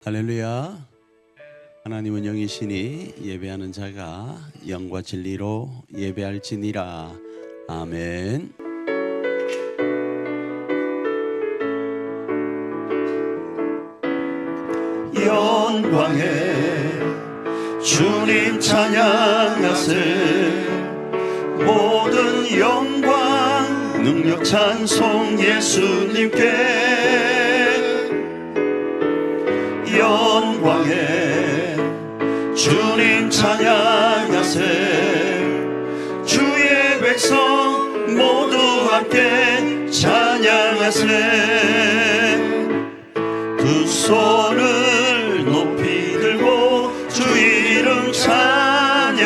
할렐루야. 하나님은 영이시니 예배하는 자가 영과 진리로 예배할지니라. 아멘. 영광에 주님 찬양하세. 모든 영광 능력 찬송 예수님께. 영광에 주님 찬양하세. 주의 백성 모두 함께 찬양하세. 두 손을 높이 들고 주 이름 찬양.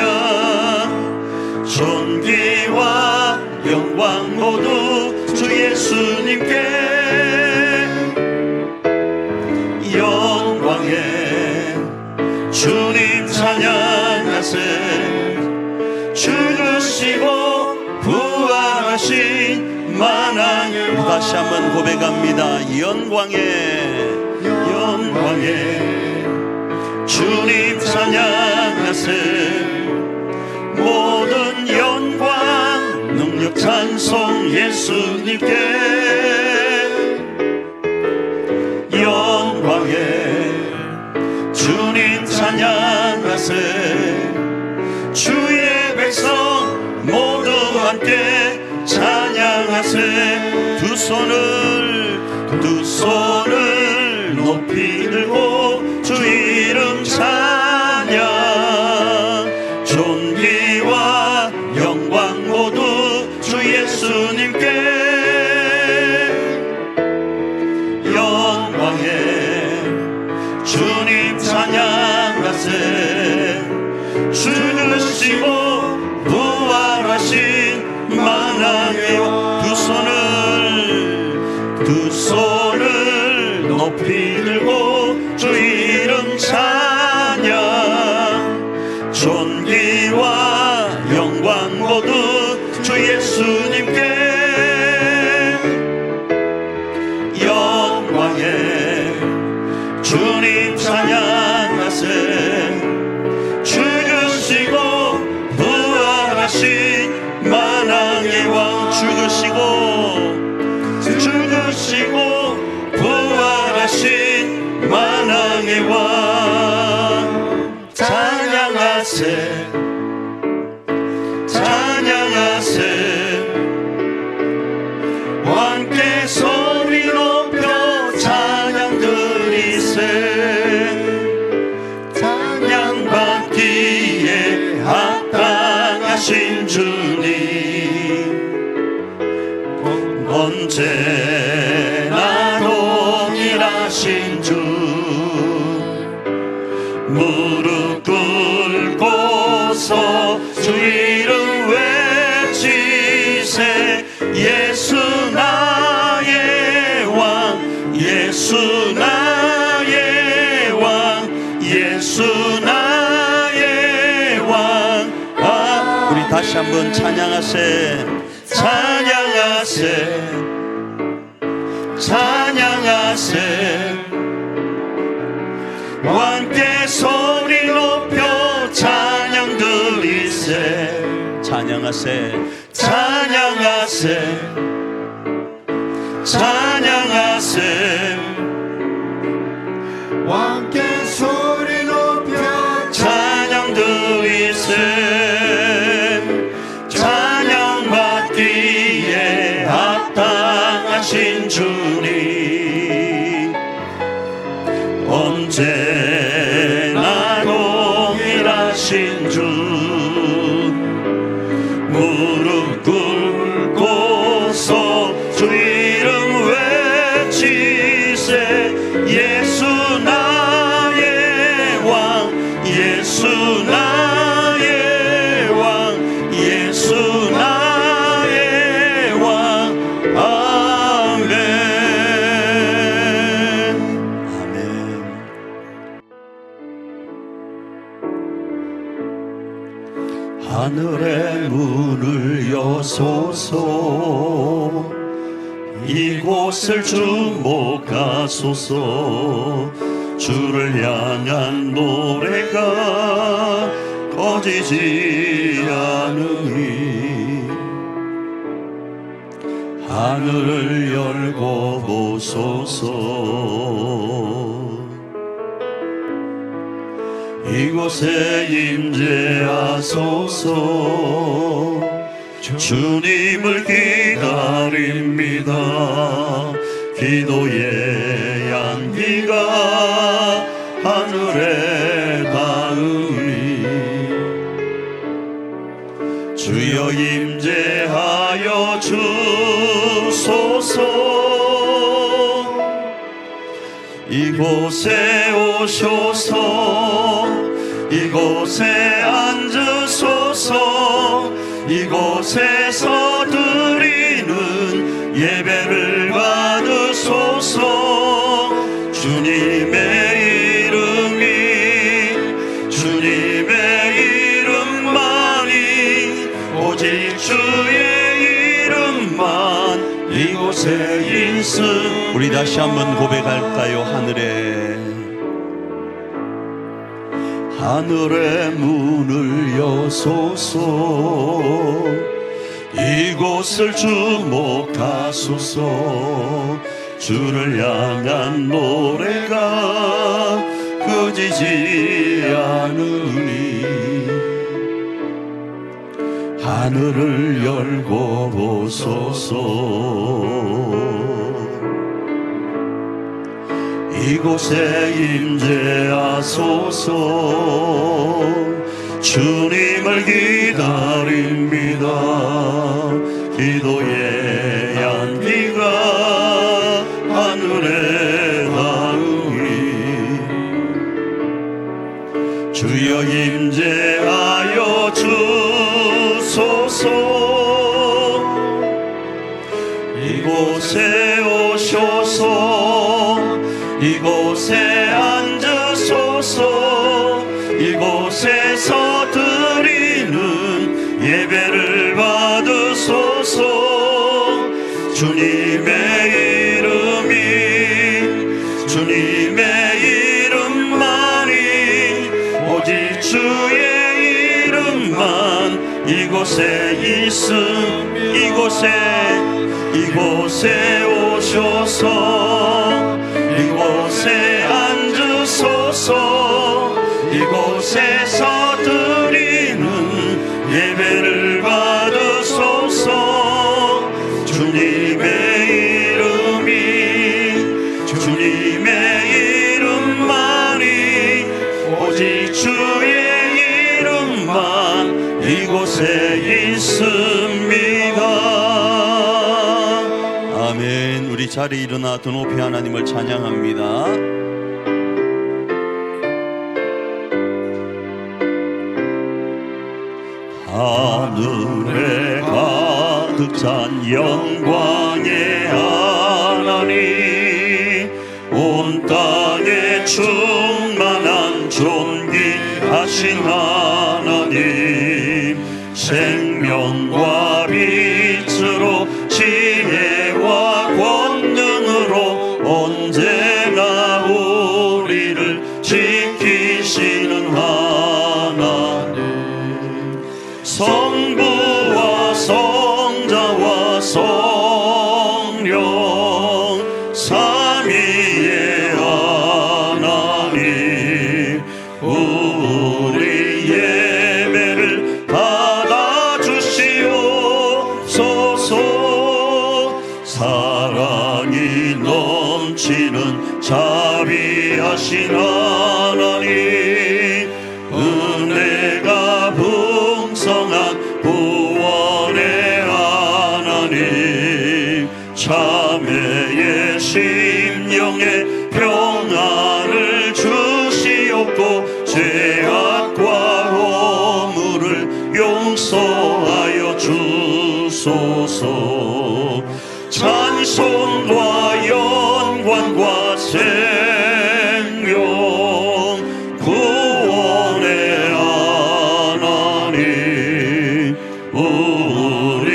존귀와 영광 모두 주 예수님께. 영광에 주님 찬양하세. 죽으시고 부활하신 만왕의 왕. 다시 한번 고백합니다. 영광에 주님 찬양하세. 모든 영광 능력 찬송 예수님께. 영광에 주님 찬양하세. 주의 백성 모두 함께 찬양하세. 두 손을 높이 들고 주 이름 찬양. 존귀와 영광 모두 주 예수님께. 영광에 주님 찬양하세. 죽으시고 부활하신 만왕의 왕. 두 손을 높이 들고 주 이름 찬양. 존귀와 영광 모두 주 예수님께. 영광에 주님 찬양하세. 죽으시고 부활하신 만왕의 왕. 죽으시고 부활하신 만왕의 왕. 찬양하세. 함께 소리 높여 찬양 드리세. 찬양받기에 합당하신 주님, 언제나 동일하신 주. 무릎 꿇고서 주 이름 외치세. 예수 나의 왕, 예수 나의 왕, 예수 나의 왕. 우리 다시 한번 찬양하세. 찬양하세. 함께 소리 높여 찬양 드리세. 찬양하세. 함께 소리 높여 찬양 드리세. 찬양받기에 합당하신 주님, 언제나 동일하신 주. 무릎 꿇고서 주 이름 외치세. 예수 나의 왕, 예수 나의 왕, 예수 나의 왕. 아멘. 하늘의 문을 여소서. 이곳을 주목하소서. 주를 향한 노래가 꺼지지 않으니 하늘을 열고 보소서. 이곳에 임재하소서. 주님을 기다립니다. 기도의 향기가 하늘에 닿으니 주여 임재하여 주소서. 이곳에 오셔서 이곳에 앉으소서. 이곳에서 드리는 예배를 받으소서. 주님의 이름만이 오직 주의 이름만 이곳에 있음. 우리 다시 한번 고백할까요? 하늘의 문을 여소서. 이곳을 주목하소서. 주를 향한 노래가 꺼지지 않으니 하늘을 열고 보소서. 이곳에 임재하소서. 주님을 기다립니다. 기도의 향기가 하늘에 닿으니 주여 임재하여 주소서. 이곳에 오셔서 이곳에 앉으소서. 이곳에서 드리는 예배를 받으소서. 주님의 이름만이 오직 주의 이름만 이곳에 있음. 이곳에 오셔서 이곳에 앉으소서. 이곳에서 드리는 예배를 받으소서. 주님의 이름만이 오직 주의 이름만 이곳에 있습니다. 아멘. 우리 자리에 일어나 두 높이 하나님을 찬양합니다. 하늘에 가득 찬 영광의 하나님, 온 땅에 충만한 존귀하신 하나님, 생명과 빛으로 지혜와 권능으로 언제나 우리를 지키시는 하나님, 성부와 성자와 성령 삼위의 하나님, 우리 예배를 받아주시옵소서. 사랑이 넘치는 자비하신 하나님, 은혜가 풍성한 구원의 하나님, 참회의 심령에 평안을 주시옵고 죄악과 허물을 용서하여 주소서. 찬송과 영광과 생명 구원의 하나님, 우리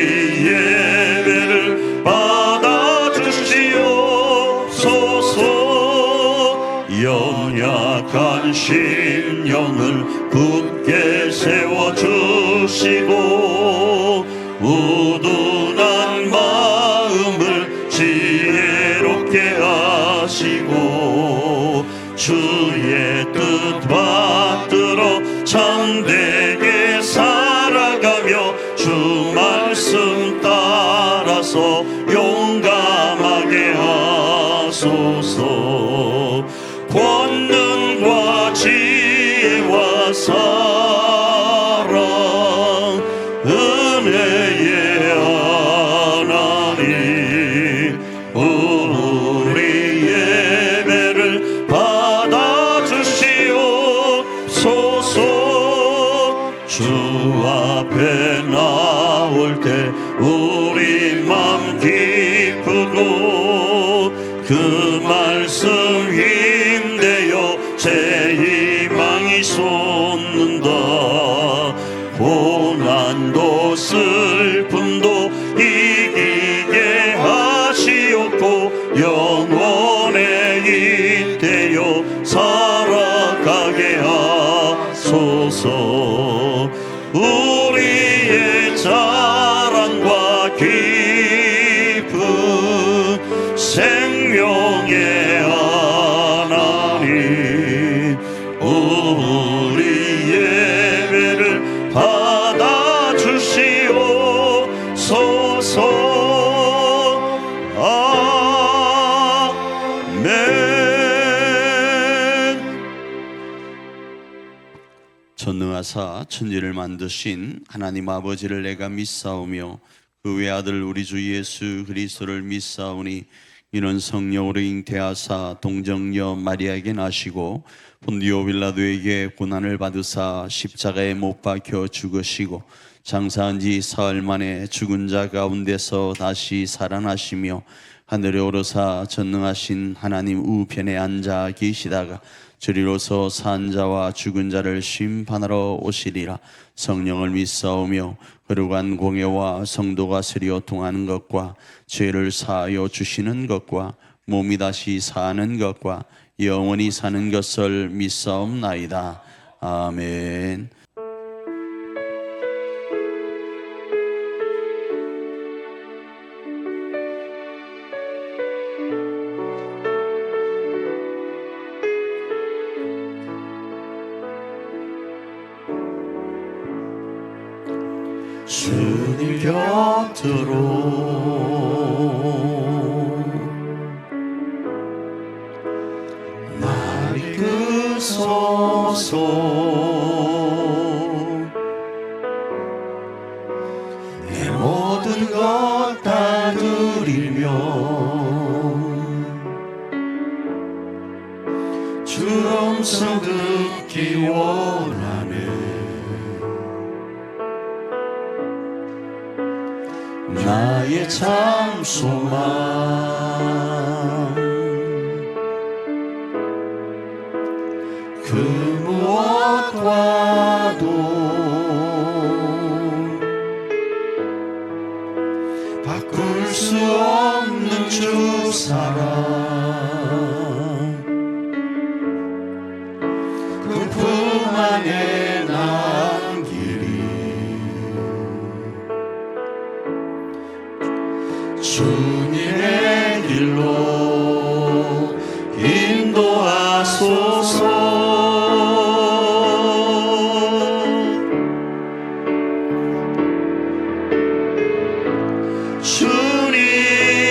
예배를 받아주시옵소서. 영영 약한 심령을 굳게 세워주시고 우둔한 마음을 지혜롭게 하시고 주의 뜻 받들어 참되게 살아가며 주 말씀 따라서 용감하게 하소서. 권능과 지혜와 사랑 은혜의 하나님 우리 예배를 받아주시옵소서. 주 앞에 나올 때 우리 맘 기쁘고 그 말씀 힘대어 제 희망이 솟는다. 고난도 슬픔도 이기게 하시옵고 영원에 잇대어 살아가게 하소서. 우리의 자랑과 기쁨 생명의 하나님 우리 예배를 받아주시옵소서. 전능하사 천지를 만드신 하나님 아버지를 내가 믿사오며 그 외아들 우리 주 예수 그리스도를 믿사오니 이는 성령으로 잉태하사 동정녀 마리아에게 나시고 본디오 빌라도에게 고난을 받으사 십자가에 못 박혀 죽으시고 장사한 지 사흘 만에 죽은 자 가운데서 다시 살아나시며 하늘에 오르사 전능하신 하나님 우편에 앉아 계시다가 저리로서 산 자와 죽은 자를 심판하러 오시리라. 성령을 믿사오며 거룩한 공예와 성도가 서려 통하는 것과 죄를 사하여 주시는 것과 몸이 다시 사는 것과 영원히 사는 것을 믿사옵나이다. 아멘. 주님 곁으로 날 이끄소서. 내 모든 것 다 드리며 주 음성 듣기 원하네. 나의 참 소망 그 무엇과도 바꿀 수 없는 주 사랑 그 품 안에 남기리. 주님의 길로 인도하소서.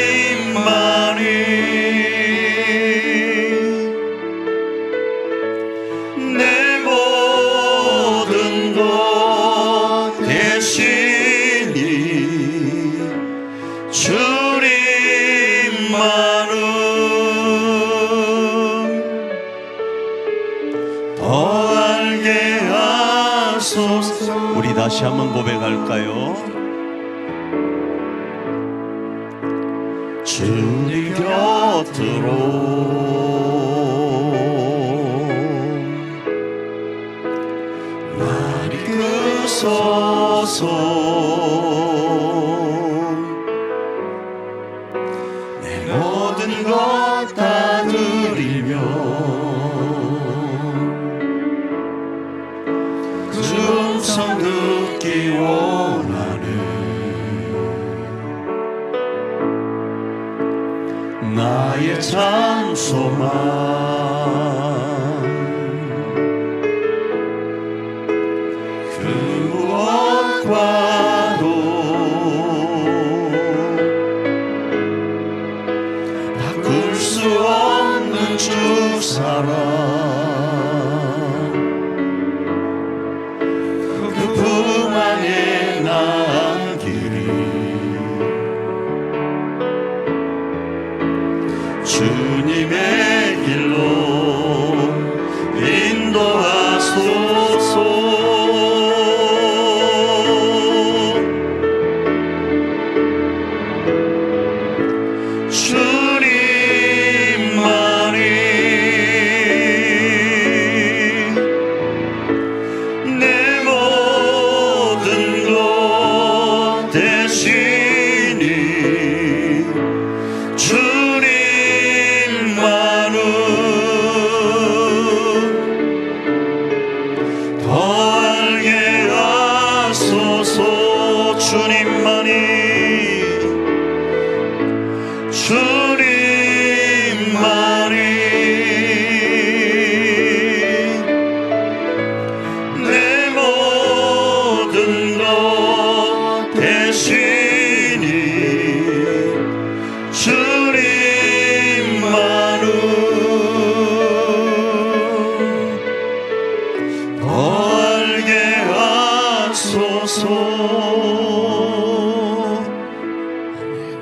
주님만이 내 모든 것 대신이 주님만은 더 알게 하소서. 우리 다시 한번 고백할까요? 주님 곁으로 날 이끄소서. 내 모든 것 다 드리며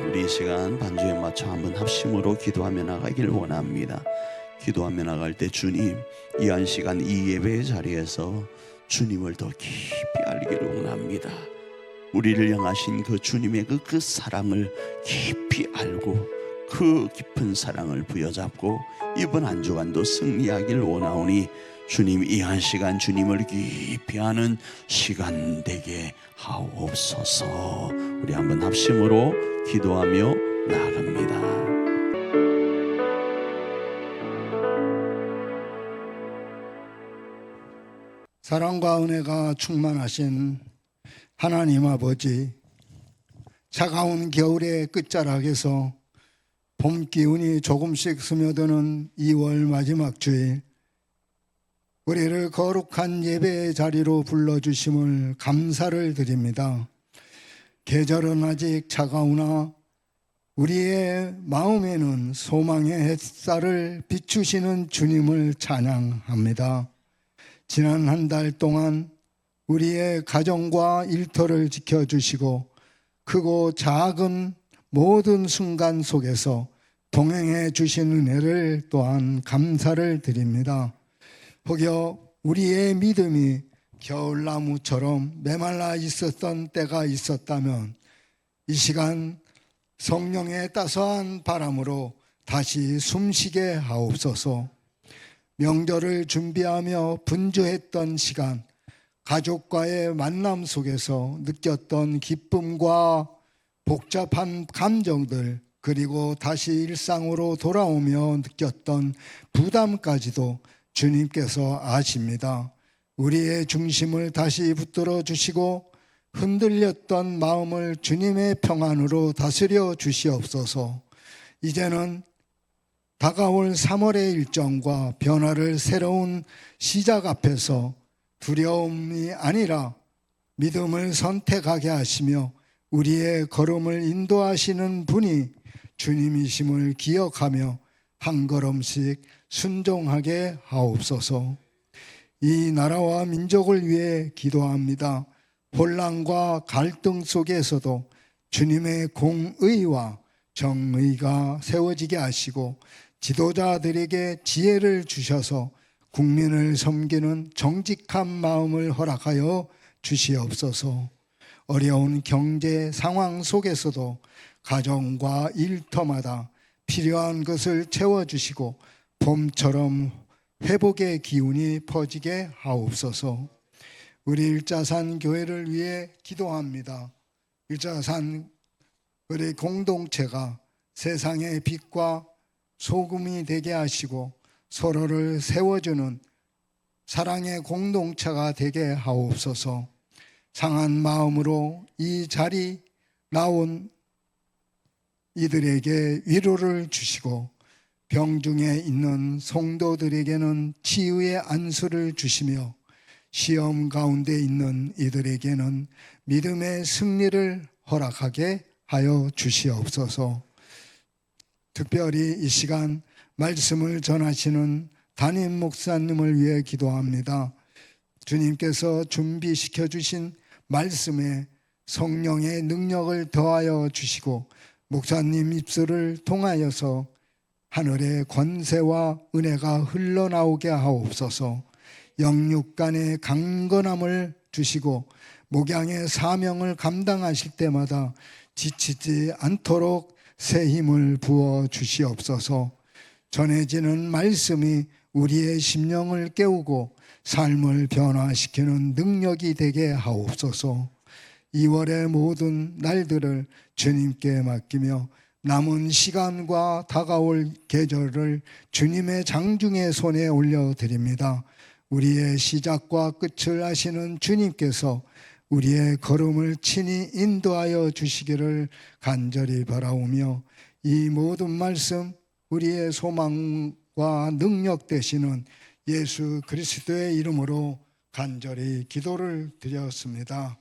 우리 이 시간 반주에 맞춰 한번 합심으로 기도하며 나가길 원합니다. 기도하며 나갈 때 주님, 이 한 시간 이 예배의 자리에서 주님을 더 깊이 알기를 원합니다. 우리를 향하신 그 주님의 그 사랑을 깊이 알고 그 깊은 사랑을 부여잡고 이번 한 주간도 승리하길 원하오니 주님, 이 한 시간 주님을 깊이 아는 시간 되게 하옵소서. 우리 한번 합심으로 기도하며 나아갑니다. 사랑과 은혜가 충만하신 하나님 아버지, 차가운 겨울의 끝자락에서 봄 기운이 조금씩 스며드는 2월 마지막 주일, 우리를 거룩한 예배의 자리로 불러주심을 감사를 드립니다. 계절은 아직 차가우나 우리의 마음에는 소망의 햇살을 비추시는 주님을 찬양합니다. 지난 한 달 동안 우리의 가정과 일터를 지켜주시고 크고 작은 모든 순간 속에서 동행해 주신 은혜를 또한 감사를 드립니다. 혹여 우리의 믿음이 겨울나무처럼 메말라 있었던 때가 있었다면 이 시간 성령의 따스한 바람으로 다시 숨쉬게 하옵소서. 명절을 준비하며 분주했던 시간, 가족과의 만남 속에서 느꼈던 기쁨과 복잡한 감정들, 그리고 다시 일상으로 돌아오며 느꼈던 부담까지도 주님께서 아십니다. 우리의 중심을 다시 붙들어 주시고 흔들렸던 마음을 주님의 평안으로 다스려 주시옵소서. 이제는 다가올 3월의 일정과 변화를 새로운 시작 앞에서 두려움이 아니라 믿음을 선택하게 하시며 우리의 걸음을 인도하시는 분이 주님이심을 기억하며 한 걸음씩 순종하게 하옵소서. 이 나라와 민족을 위해 기도합니다. 혼란과 갈등 속에서도 주님의 공의와 정의가 세워지게 하시고 지도자들에게 지혜를 주셔서 국민을 섬기는 정직한 마음을 허락하여 주시옵소서. 어려운 경제 상황 속에서도 가정과 일터마다 필요한 것을 채워주시고 봄처럼 회복의 기운이 퍼지게 하옵소서. 우리 일자산 교회를 위해 기도합니다. 일자산 우리 공동체가 세상의 빛과 소금이 되게 하시고 서로를 세워주는 사랑의 공동체가 되게 하옵소서. 상한 마음으로 이 자리 나온 이들에게 위로를 주시고 병중에 있는 성도들에게는 치유의 안수를 주시며 시험 가운데 있는 이들에게는 믿음의 승리를 허락하게 하여 주시옵소서. 특별히 이 시간 말씀을 전하시는 담임 목사님을 위해 기도합니다. 주님께서 준비시켜 주신 말씀에 성령의 능력을 더하여 주시고 목사님 입술을 통하여서 하늘의 권세와 은혜가 흘러나오게 하옵소서. 영육간의 강건함을 주시고 목양의 사명을 감당하실 때마다 지치지 않도록 새 힘을 부어 주시옵소서. 전해지는 말씀이 우리의 심령을 깨우고 삶을 변화시키는 능력이 되게 하옵소서. 2월의 모든 날들을 주님께 맡기며 남은 시간과 다가올 계절을 주님의 장중의 손에 올려드립니다. 우리의 시작과 끝을 아시는 주님께서 우리의 걸음을 친히 인도하여 주시기를 간절히 바라오며 이 모든 말씀 우리의 소망과 능력 되시는 예수 그리스도의 이름으로 간절히 기도를 드렸습니다.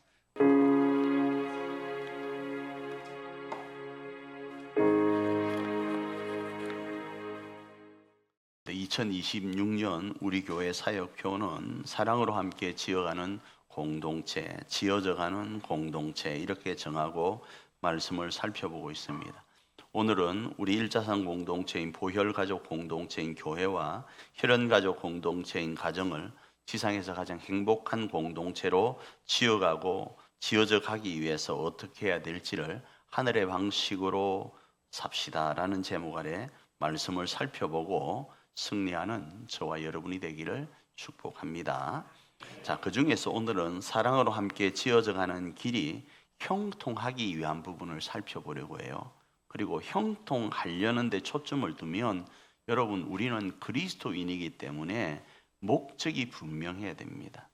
2026년 우리 교회 사역표는 사랑으로 함께 지어가는 공동체, 지어져가는 공동체 이렇게 정하고 말씀을 살펴보고 있습니다. 오늘은 우리 일자상 공동체인 보혈가족 공동체인 교회와 혈연가족 공동체인 가정을 지상에서 가장 행복한 공동체로 지어가고 지어져 가기 위해서 어떻게 해야 될지를 하늘의 방식으로 삽시다라는 제목 아래 말씀을 살펴보고 승리하는 저와 여러분이 되기를 축복합니다. 자, 그 중에서 오늘은 사랑으로 함께 지어져 가는 길이 형통하기 위한 부분을 살펴보려고 해요. 그리고 형통하려는 데 초점을 두면 여러분, 우리는 그리스도인이기 때문에 목적이 분명해야 됩니다.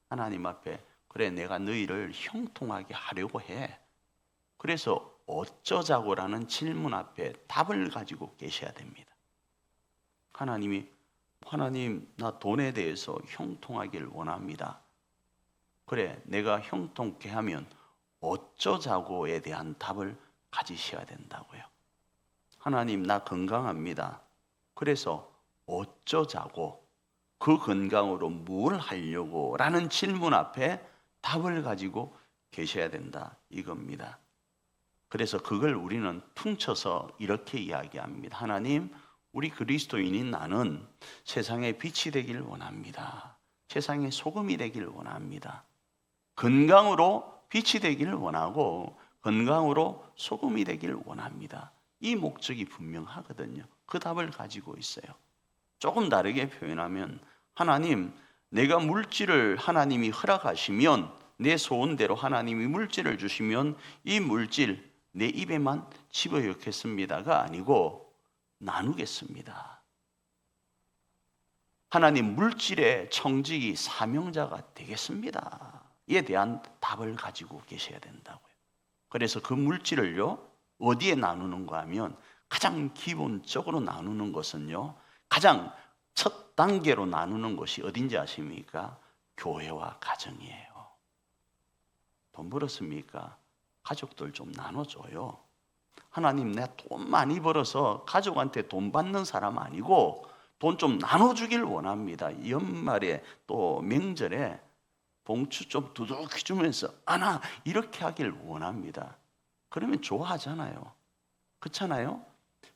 하나님 앞에 그래, 내가 너희를 형통하게 하려고 해. 그래서 어쩌자고라는 질문 앞에 답을 가지고 계셔야 됩니다. 하나님, 나 돈에 대해서 형통하길 원합니다. 그래, 내가 형통케 하면 어쩌자고에 대한 답을 가지셔야 된다고요. 하나님, 나 건강합니다. 그래서 어쩌자고, 그 건강으로 뭘 하려고 라는 질문 앞에 답을 가지고 계셔야 된다 이겁니다. 그래서 그걸 우리는 퉁쳐서 이렇게 이야기합니다. 하나님, 우리 그리스도인인 나는 세상의 빛이 되기를 원합니다. 세상의 소금이 되기를 원합니다. 건강으로 빛이 되기를 원하고 건강으로 소금이 되기를 원합니다. 이 목적이 분명하거든요. 그 답을 가지고 있어요. 조금 다르게 표현하면 하나님, 내가 물질을 하나님이 허락하시면 내 소원대로 하나님이 물질을 주시면 이 물질 내 입에만 집어넣겠습니다가 아니고 나누겠습니다. 하나님, 물질의 청지기 사명자가 되겠습니다. 이에 대한 답을 가지고 계셔야 된다고요. 그래서 그 물질을요, 어디에 나누는가 하면 가장 기본적으로 나누는 것은요, 가장 첫 단계로 나누는 것이 어딘지 아십니까? 교회와 가정이에요. 돈 벌었습니까? 가족들 좀 나눠줘요. 하나님, 내가 돈 많이 벌어서 가족한테 돈 받는 사람 아니고 돈 좀 나눠주길 원합니다. 연말에 또 명절에 봉투 좀 두둑히 주면서 아나 이렇게 하길 원합니다. 그러면 좋아하잖아요. 그렇잖아요?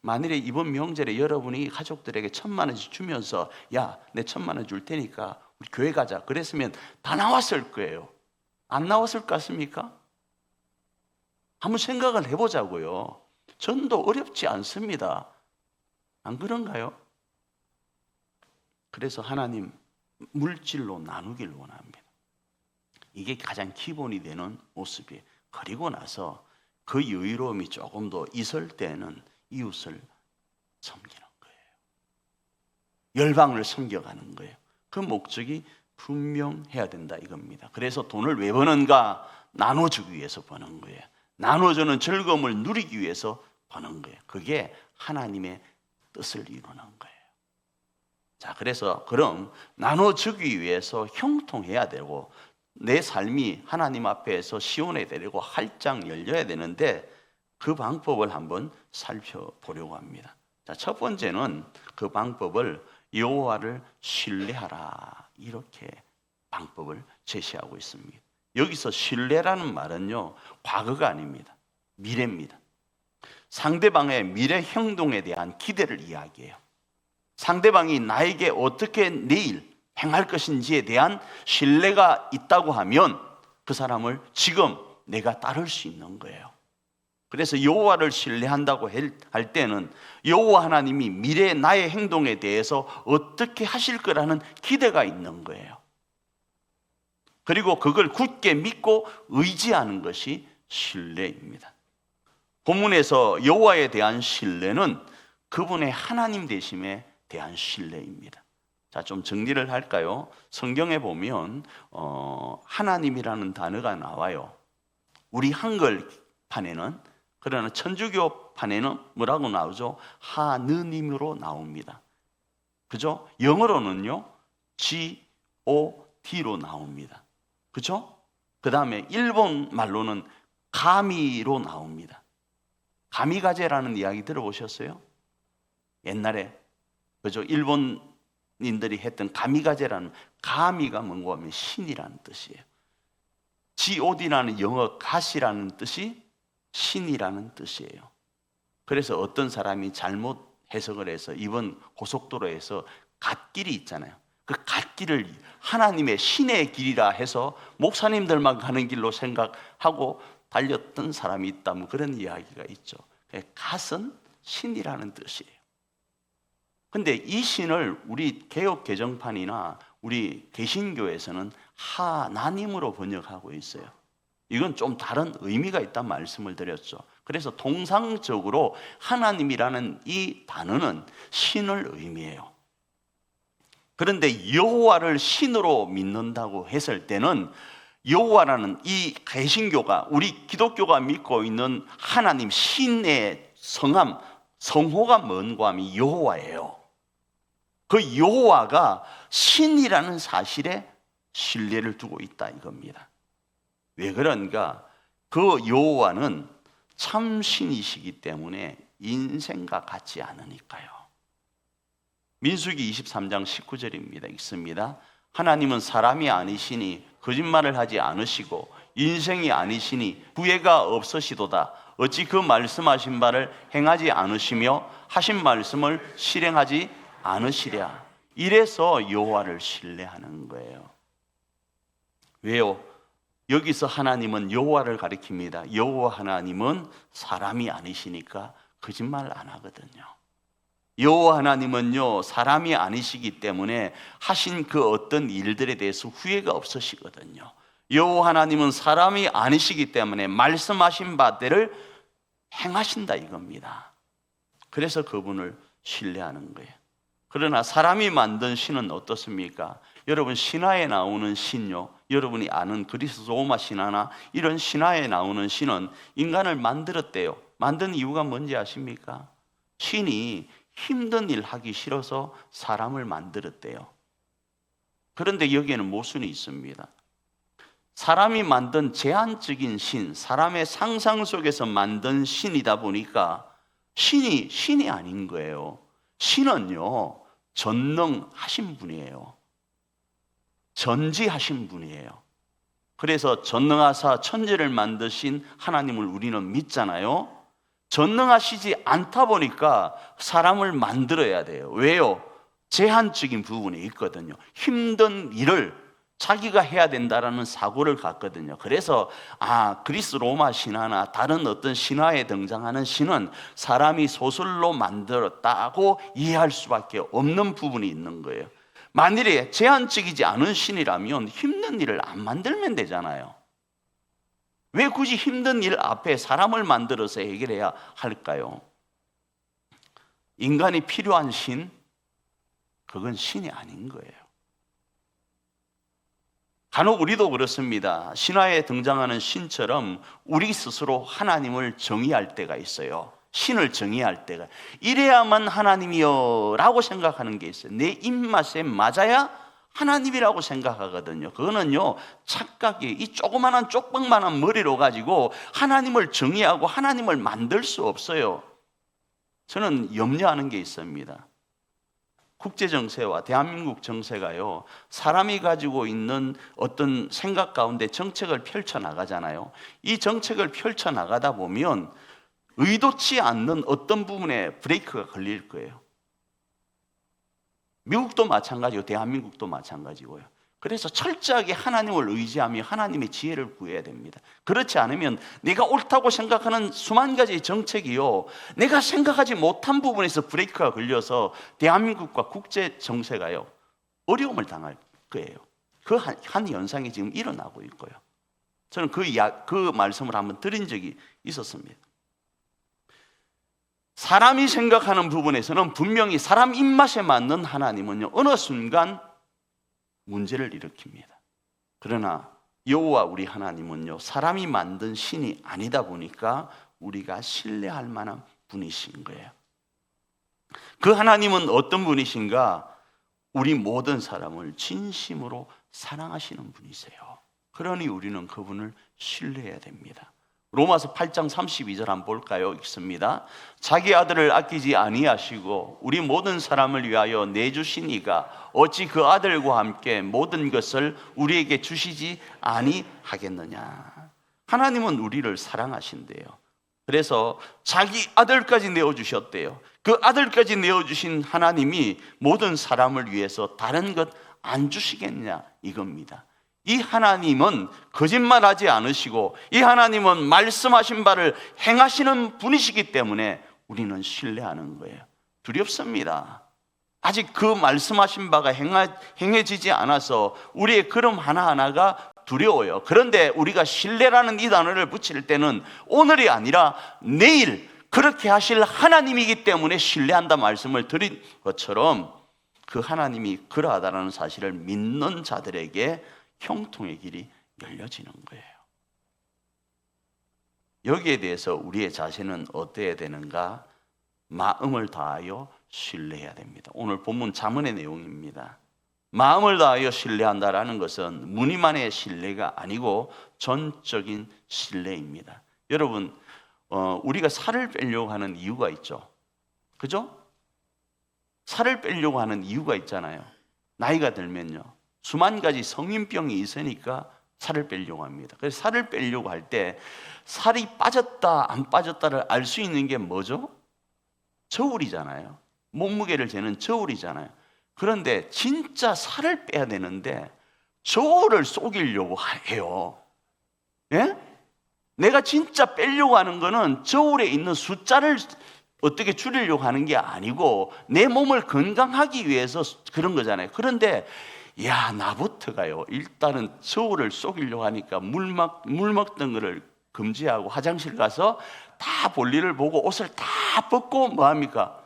만일에 이번 명절에 여러분이 가족들에게 1,000만 원씩 주면서 야, 내 1,000만 원 줄 테니까 우리 교회 가자 그랬으면 다 나왔을 거예요. 안 나왔을 것 같습니까? 한번 생각을 해보자고요. 전도 어렵지 않습니다. 안 그런가요? 그래서 하나님, 물질로 나누길 원합니다. 이게 가장 기본이 되는 모습이에요. 그리고 나서 그 여유로움이 조금 더 있을 때는 이웃을 섬기는 거예요. 열방을 섬겨가는 거예요. 그 목적이 분명해야 된다 이겁니다. 그래서 돈을 왜 버는가? 나눠주기 위해서 버는 거예요. 나눠주는 즐거움을 누리기 위해서 버는 거예요. 그게 하나님의 뜻을 이루는 거예요. 자, 그래서 그럼 나눠주기 위해서 형통해야 되고 내 삶이 하나님 앞에서 시원해야 되고 활짝 열려야 되는데 그 방법을 한번 살펴보려고 합니다. 자, 첫 번째는 그 방법을 여호와를 신뢰하라 이렇게 방법을 제시하고 있습니다. 여기서 신뢰라는 말은요, 과거가 아닙니다. 미래입니다. 상대방의 미래 행동에 대한 기대를 이야기해요. 상대방이 나에게 어떻게 내일 행할 것인지에 대한 신뢰가 있다고 하면 그 사람을 지금 내가 따를 수 있는 거예요. 그래서 여호와를 신뢰한다고 할 때는 여호와 하나님이 미래 나의 행동에 대해서 어떻게 하실 거라는 기대가 있는 거예요. 그리고 그걸 굳게 믿고 의지하는 것이 신뢰입니다. 본문에서 여호와에 대한 신뢰는 그분의 하나님 되심에 대한 신뢰입니다. 자, 좀 정리를 할까요? 성경에 보면 하나님이라는 단어가 나와요. 우리 한글판에는, 그러나 천주교판에는 뭐라고 나오죠? 하느님으로 나옵니다. 그죠? 영어로는요, God로 나옵니다. 그죠? 그 다음에 일본 말로는 가미로 나옵니다. 가미가제라는 이야기 들어보셨어요? 옛날에, 그죠? 일본인들이 했던 가미가제라는, 가미가 뭔가 하면 신이라는 뜻이에요. God라는 영어 God이라는 뜻이 신이라는 뜻이에요. 그래서 어떤 사람이 잘못 해석을 해서 이번 고속도로에서 갓길이 있잖아요. 그 갓길을 하나님의 신의 길이라 해서 목사님들만 가는 길로 생각하고 달렸던 사람이 있다, 뭐 그런 이야기가 있죠. 갓은 신이라는 뜻이에요. 근데 이 신을 우리 개역 개정판이나 우리 개신교에서는 하나님으로 번역하고 있어요. 이건 좀 다른 의미가 있다는 말씀을 드렸죠. 그래서 통상적으로 하나님이라는 이 단어는 신을 의미해요. 그런데 여호와를 신으로 믿는다고 했을 때는 여호와라는 이 개신교가, 우리 기독교가 믿고 있는 하나님 신의 성함, 성호가 뭔가 하면 여호와예요. 그 여호와가 신이라는 사실에 신뢰를 두고 있다 이겁니다. 왜 그런가? 그 여호와는 참 신이시기 때문에 인생과 같지 않으니까요. 민수기 23장 19절입니다. 읽습니다. 하나님은 사람이 아니시니 거짓말을 하지 않으시고 인생이 아니시니 후회가 없으시도다. 어찌 그 말씀하신 바를 행하지 않으시며 하신 말씀을 실행하지 않으시랴. 이래서 여호와를 신뢰하는 거예요. 왜요? 여기서 하나님은 여호와를 가리킵니다. 여호와 하나님은 사람이 아니시니까 거짓말 안 하거든요. 여호와 하나님은요, 사람이 아니시기 때문에 하신 그 어떤 일들에 대해서 후회가 없으시거든요. 여호와 하나님은 사람이 아니시기 때문에 말씀하신 바대를 행하신다 이겁니다. 그래서 그분을 신뢰하는 거예요. 그러나 사람이 만든 신은 어떻습니까? 여러분, 신화에 나오는 신요, 여러분이 아는 그리스 로마 신화나 이런 신화에 나오는 신은 인간을 만들었대요. 만든 이유가 뭔지 아십니까? 신이 힘든 일 하기 싫어서 사람을 만들었대요. 그런데 여기에는 모순이 있습니다. 사람이 만든 제한적인 신, 사람의 상상 속에서 만든 신이다 보니까 신이 아닌 거예요. 신은요, 전능하신 분이에요. 전지하신 분이에요. 그래서 전능하사 천지를 만드신 하나님을 우리는 믿잖아요. 전능하시지 않다 보니까 사람을 만들어야 돼요. 왜요? 제한적인 부분이 있거든요. 힘든 일을 자기가 해야 된다라는 사고를 갖거든요. 그래서 그리스 로마 신화나 다른 어떤 신화에 등장하는 신은 사람이 소설로 만들었다고 이해할 수밖에 없는 부분이 있는 거예요. 만일에 제한적이지 않은 신이라면 힘든 일을 안 만들면 되잖아요. 왜 굳이 힘든 일 앞에 사람을 만들어서 해결해야 할까요? 인간이 필요한 신, 그건 신이 아닌 거예요. 간혹 우리도 그렇습니다. 신화에 등장하는 신처럼 우리 스스로 하나님을 정의할 때가 있어요. 신을 정의할 때가. 이래야만 하나님이요 라고 생각하는 게 있어요. 내 입맛에 맞아야 하나님이라고 생각하거든요. 그거는요, 착각이, 이 조그만한 쪽방만한 머리로 가지고 하나님을 정의하고 하나님을 만들 수 없어요. 저는 염려하는 게 있습니다. 국제정세와 대한민국 정세가요, 사람이 가지고 있는 어떤 생각 가운데 정책을 펼쳐나가잖아요. 이 정책을 펼쳐나가다 보면 의도치 않는 어떤 부분에 브레이크가 걸릴 거예요. 미국도 마찬가지고 대한민국도 마찬가지고요. 그래서 철저하게 하나님을 의지하며 하나님의 지혜를 구해야 됩니다. 그렇지 않으면 내가 옳다고 생각하는 수만 가지 정책이요, 내가 생각하지 못한 부분에서 브레이크가 걸려서 대한민국과 국제 정세가요, 어려움을 당할 거예요. 그 한 현상이 지금 일어나고 있고요. 저는 그 말씀을 한번 드린 적이 있었습니다. 사람이 생각하는 부분에서는 분명히 사람 입맛에 맞는 하나님은요, 어느 순간 문제를 일으킵니다. 그러나 여호와 우리 하나님은요, 사람이 만든 신이 아니다 보니까 우리가 신뢰할 만한 분이신 거예요. 그 하나님은 어떤 분이신가? 우리 모든 사람을 진심으로 사랑하시는 분이세요. 그러니 우리는 그분을 신뢰해야 됩니다. 로마서 8장 32절 한번 볼까요? 읽습니다. 자기 아들을 아끼지 아니하시고 우리 모든 사람을 위하여 내주신 이가 어찌 그 아들과 함께 모든 것을 우리에게 주시지 아니하겠느냐. 하나님은 우리를 사랑하신대요. 그래서 자기 아들까지 내어주셨대요. 그 아들까지 내어주신 하나님이 모든 사람을 위해서 다른 것 안 주시겠냐 이겁니다. 이 하나님은 거짓말하지 않으시고 이 하나님은 말씀하신 바를 행하시는 분이시기 때문에 우리는 신뢰하는 거예요. 두렵습니다. 아직 그 말씀하신 바가 행해지지 않아서 우리의 걸음 하나하나가 두려워요. 그런데 우리가 신뢰라는 이 단어를 붙일 때는 오늘이 아니라 내일 그렇게 하실 하나님이기 때문에 신뢰한다 말씀을 드린 것처럼 그 하나님이 그러하다는 사실을 믿는 자들에게 형통의 길이 열려지는 거예요. 여기에 대해서 우리의 자신은 어때야 되는가? 마음을 다하여 신뢰해야 됩니다. 오늘 본문 잠언의 내용입니다. 마음을 다하여 신뢰한다라는 것은 무늬만의 신뢰가 아니고 전적인 신뢰입니다. 여러분, 우리가 살을 빼려고 하는 이유가 있죠. 그죠? 살을 빼려고 하는 이유가 있잖아요. 나이가 들면요, 수만 가지 성인병이 있으니까 살을 빼려고 합니다. 그래서 살을 빼려고 할 때 살이 빠졌다 안 빠졌다를 알 수 있는 게 뭐죠? 저울이잖아요. 몸무게를 재는 저울이잖아요. 그런데 진짜 살을 빼야 되는데 저울을 속이려고 해요. 예? 내가 진짜 빼려고 하는 거는 저울에 있는 숫자를 어떻게 줄이려고 하는 게 아니고 내 몸을 건강하기 위해서 그런 거잖아요. 그런데 야, 나부터가요, 일단은 저울을 속이려고 하니까 물 먹던 거를 금지하고 화장실 가서 다 볼일을 보고 옷을 다 벗고 뭐합니까?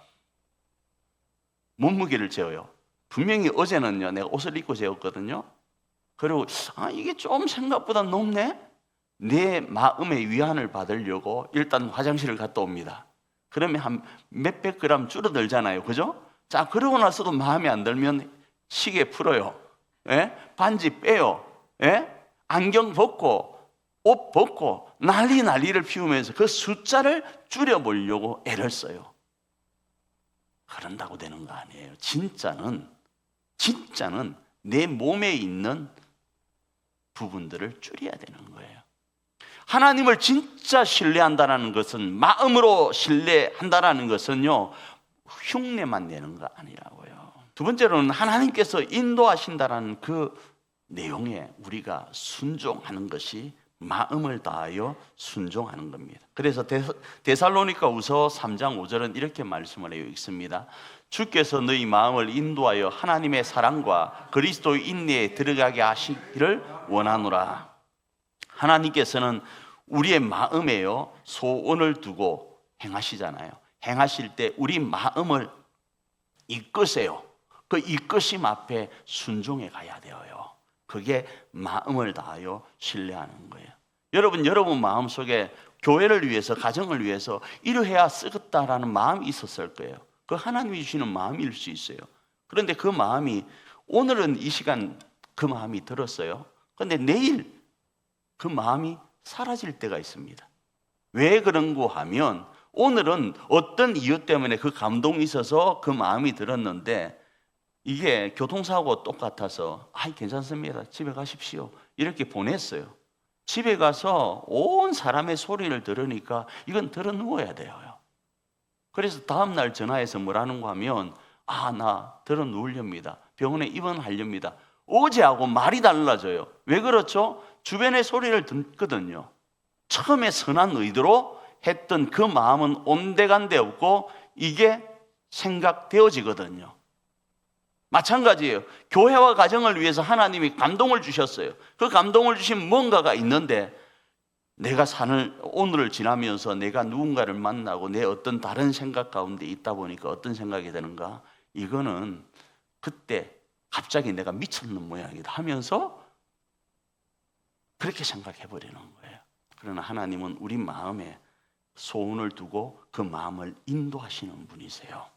몸무게를 재어요. 분명히 어제는요, 내가 옷을 입고 재었거든요. 그리고 이게 좀 생각보다 높네? 내 마음의 위안을 받으려고 일단 화장실을 갔다 옵니다. 그러면 한 몇백 그램 줄어들잖아요. 그죠? 자, 그러고 나서도 마음에 안 들면 시계 풀어요. 예? 반지 빼요. 예? 안경 벗고 옷 벗고 난리를 피우면서 그 숫자를 줄여보려고 애를 써요. 그런다고 되는 거 아니에요. 진짜는 내 몸에 있는 부분들을 줄여야 되는 거예요. 하나님을 진짜 신뢰한다는 것은, 마음으로 신뢰한다는 것은요, 흉내만 내는 거 아니라고요. 두 번째로는 하나님께서 인도하신다는 그 내용에 우리가 순종하는 것이 마음을 다하여 순종하는 겁니다. 그래서 데살로니가후서 3장 5절은 이렇게 말씀을 해요. 읽습니다. 주께서 너희 마음을 인도하여 하나님의 사랑과 그리스도의 인내에 들어가게 하시기를 원하노라. 하나님께서는 우리의 마음에요, 소원을 두고 행하시잖아요. 행하실 때 우리 마음을 이끄세요. 그 이끄심 앞에 순종해 가야 돼요. 그게 마음을 다하여 신뢰하는 거예요. 여러분 마음속에 교회를 위해서, 가정을 위해서 이러해야 쓰겠다라는 마음이 있었을 거예요. 그 하나님이 주시는 마음일 수 있어요. 그런데 그 마음이, 오늘은 이 시간 그 마음이 들었어요. 그런데 내일 그 마음이 사라질 때가 있습니다. 왜 그런고 하면, 오늘은 어떤 이유 때문에 그 감동이 있어서 그 마음이 들었는데, 이게 교통사고 똑같아서 괜찮습니다, 집에 가십시오, 이렇게 보냈어요. 집에 가서 온 사람의 소리를 들으니까 이건 들어 누워야 돼요. 그래서 다음날 전화해서 뭐라는 거 하면, 나 들어 누우렵니다, 병원에 입원하렵니다. 어제하고 말이 달라져요. 왜 그렇죠? 주변의 소리를 듣거든요. 처음에 선한 의도로 했던 그 마음은 온데간데 없고 이게 생각되어지거든요. 마찬가지예요. 교회와 가정을 위해서 하나님이 감동을 주셨어요. 그 감동을 주신 뭔가가 있는데, 내가 오늘을 지나면서 내가 누군가를 만나고 내 어떤 다른 생각 가운데 있다 보니까 어떤 생각이 드는가? 이거는 그때 갑자기 내가 미쳤는 모양이다 하면서 그렇게 생각해 버리는 거예요. 그러나 하나님은 우리 마음에 소원을 두고 그 마음을 인도하시는 분이세요.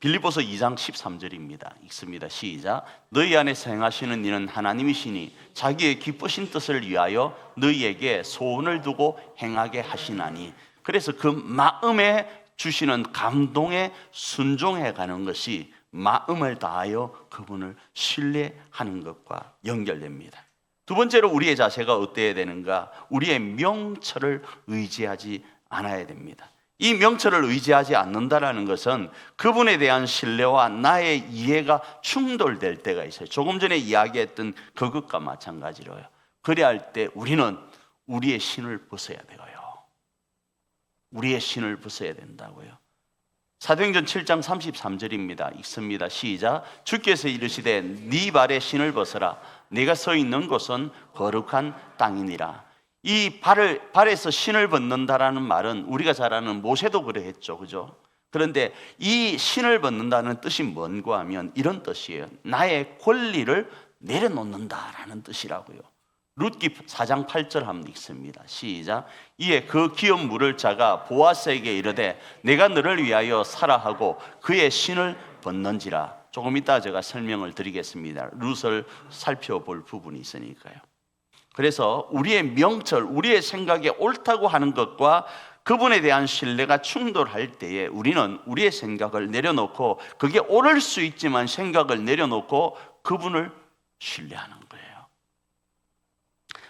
빌립보서 2장 13절입니다. 읽습니다. 시작. 너희 안에서 행하시는 이는 하나님이시니 자기의 기쁘신 뜻을 위하여 너희에게 소원을 두고 행하게 하시나니. 그래서 그 마음에 주시는 감동에 순종해 가는 것이 마음을 다하여 그분을 신뢰하는 것과 연결됩니다. 두 번째로 우리의 자세가 어때야 되는가? 우리의 명철을 의지하지 않아야 됩니다. 이 명철을 의지하지 않는다라는 것은 그분에 대한 신뢰와 나의 이해가 충돌될 때가 있어요. 조금 전에 이야기했던 그것과 마찬가지로요. 그래야 할 때 우리는 우리의 신을 벗어야 돼요. 우리의 신을 벗어야 된다고요. 사도행전 7장 33절입니다. 읽습니다. 시작. 주께서 이르시되 네 발에 신을 벗어라. 내가 서 있는 곳은 거룩한 땅이니라. 이 발에서 신을 벗는다라는 말은 우리가 잘 아는 모세도 그러했죠. 그죠? 그런데 이 신을 벗는다는 뜻이 뭔가 하면 이런 뜻이에요. 나의 권리를 내려놓는다라는 뜻이라고요. 룻기 4장 8절 한번 읽습니다. 시작. 이에 그 기업 물을 자가 보아스에게 이르되 내가 너를 위하여 사라 하고 그의 신을 벗는지라. 조금 이따 제가 설명을 드리겠습니다. 룻을 살펴볼 부분이 있으니까요. 그래서 우리의 명철, 우리의 생각에 옳다고 하는 것과 그분에 대한 신뢰가 충돌할 때에 우리는 우리의 생각을 내려놓고, 그게 옳을 수 있지만 생각을 내려놓고 그분을 신뢰하는 거예요.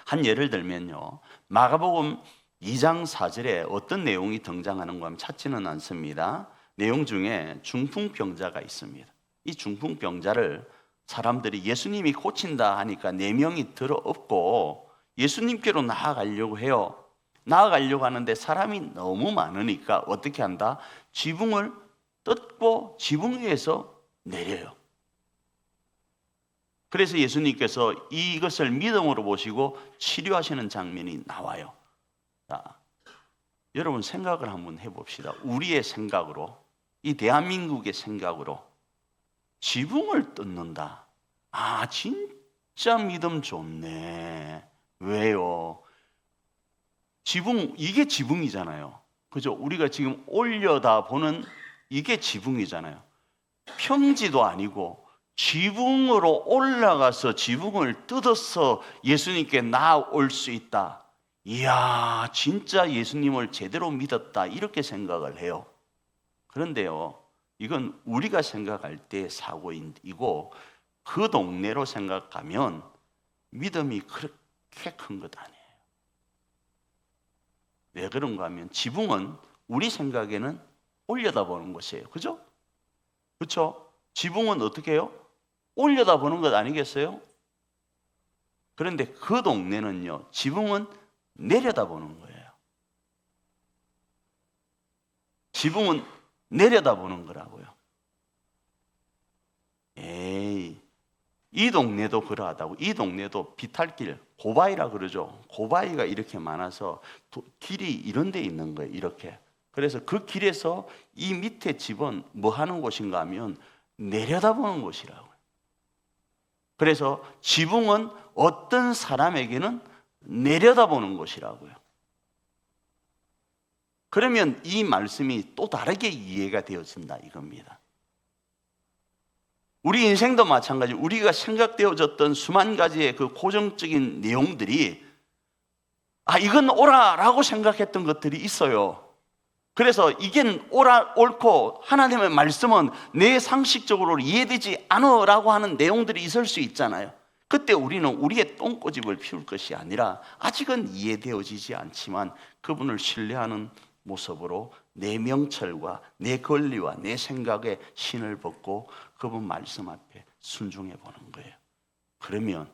한 예를 들면요, 마가복음 2장 4절에 어떤 내용이 등장하는가 하면 찾지는 않습니다. 내용 중에 중풍병자가 있습니다. 이 중풍병자를 사람들이 예수님이 고친다 하니까 4명이 들어엎고 예수님께로 나아가려고 해요. 나아가려고 하는데 사람이 너무 많으니까 어떻게 한다? 지붕을 뜯고 지붕 위에서 내려요. 그래서 예수님께서 이것을 믿음으로 보시고 치료하시는 장면이 나와요. 자, 여러분 생각을 한번 해봅시다. 우리의 생각으로, 이 대한민국의 생각으로 지붕을 뜯는다. 아, 진짜 믿음 좋네. 왜요? 지붕, 이게 지붕이잖아요. 그죠? 우리가 지금 올려다보는 이게 지붕이잖아요. 평지도 아니고 지붕으로 올라가서 지붕을 뜯어서 예수님께 나아올 수 있다. 이야, 진짜 예수님을 제대로 믿었다. 이렇게 생각을 해요. 그런데요, 이건 우리가 생각할 때 사고이고 그 동네로 생각하면 믿음이 그렇게 큰 것 아니에요. 왜 그런가 하면 지붕은 우리 생각에는 올려다보는 것이에요. 그죠? 그렇죠? 지붕은 어떻게 해요? 올려다보는 것 아니겠어요? 그런데 그 동네는요, 지붕은 내려다보는 거예요. 지붕은 내려다보는 거라고요. 에이, 이 동네도 그러하다고. 이 동네도 비탈길, 고바위라 그러죠. 고바위가 이렇게 많아서 길이 이런 데 있는 거예요. 이렇게. 그래서 그 길에서 이 밑에 집은 뭐 하는 곳인가 하면 내려다보는 곳이라고요. 그래서 지붕은 어떤 사람에게는 내려다보는 곳이라고요. 그러면 이 말씀이 또 다르게 이해가 되어진다 이겁니다. 우리 인생도 마찬가지. 우리가 생각되어졌던 수만 가지의 그 고정적인 내용들이 이건 옳아라고 생각했던 것들이 있어요. 그래서 이게 옳고 하나님의 말씀은 내 상식적으로 이해되지 않으라고 하는 내용들이 있을 수 있잖아요. 그때 우리는 우리의 똥꼬집을 피울 것이 아니라 아직은 이해되어지지 않지만 그분을 신뢰하는 모습으로 내 명철과 내 권리와 내 생각에 신을 벗고 그분 말씀 앞에 순종해 보는 거예요. 그러면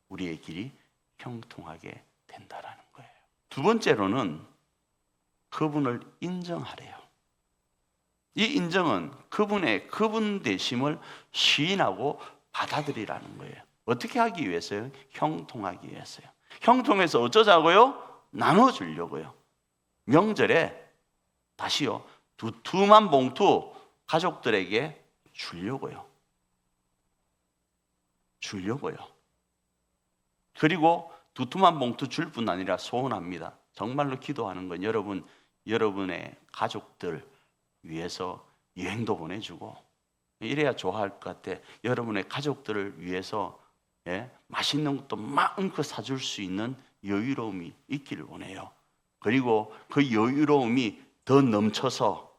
우리의 길이 형통하게 된다라는 거예요. 두 번째로는 그분을 인정하래요. 이 인정은 그분의 그분 되심을 시인하고 받아들이라는 거예요. 어떻게 하기 위해서요? 형통하기 위해서요. 형통해서 어쩌자고요? 나눠주려고요. 명절에 다시요, 두툼한 봉투 가족들에게 주려고요. 그리고 두툼한 봉투 줄 뿐 아니라 소원합니다. 정말로 기도하는 건 여러분의 가족들 위해서 여행도 보내주고 이래야 좋아할 것 같아. 여러분의 가족들을 위해서 맛있는 것도 마음껏 사줄 수 있는 여유로움이 있기를 원해요. 그리고 그 여유로움이 더 넘쳐서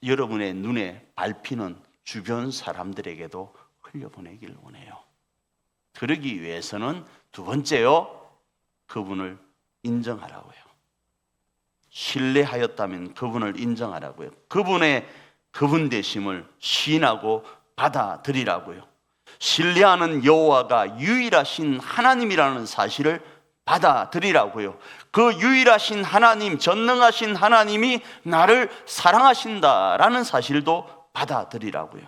여러분의 눈에 밟히는 주변 사람들에게도 흘려보내기를 원해요. 그러기 위해서는 두 번째요, 그분을 인정하라고요. 신뢰하였다면 그분을 인정하라고요. 그분 되심을 시인하고 받아들이라고요. 신뢰하는 여호와가 유일하신 하나님이라는 사실을 받아들이라고요. 그 유일하신 하나님, 전능하신 하나님이 나를 사랑하신다라는 사실도 받아들이라고요.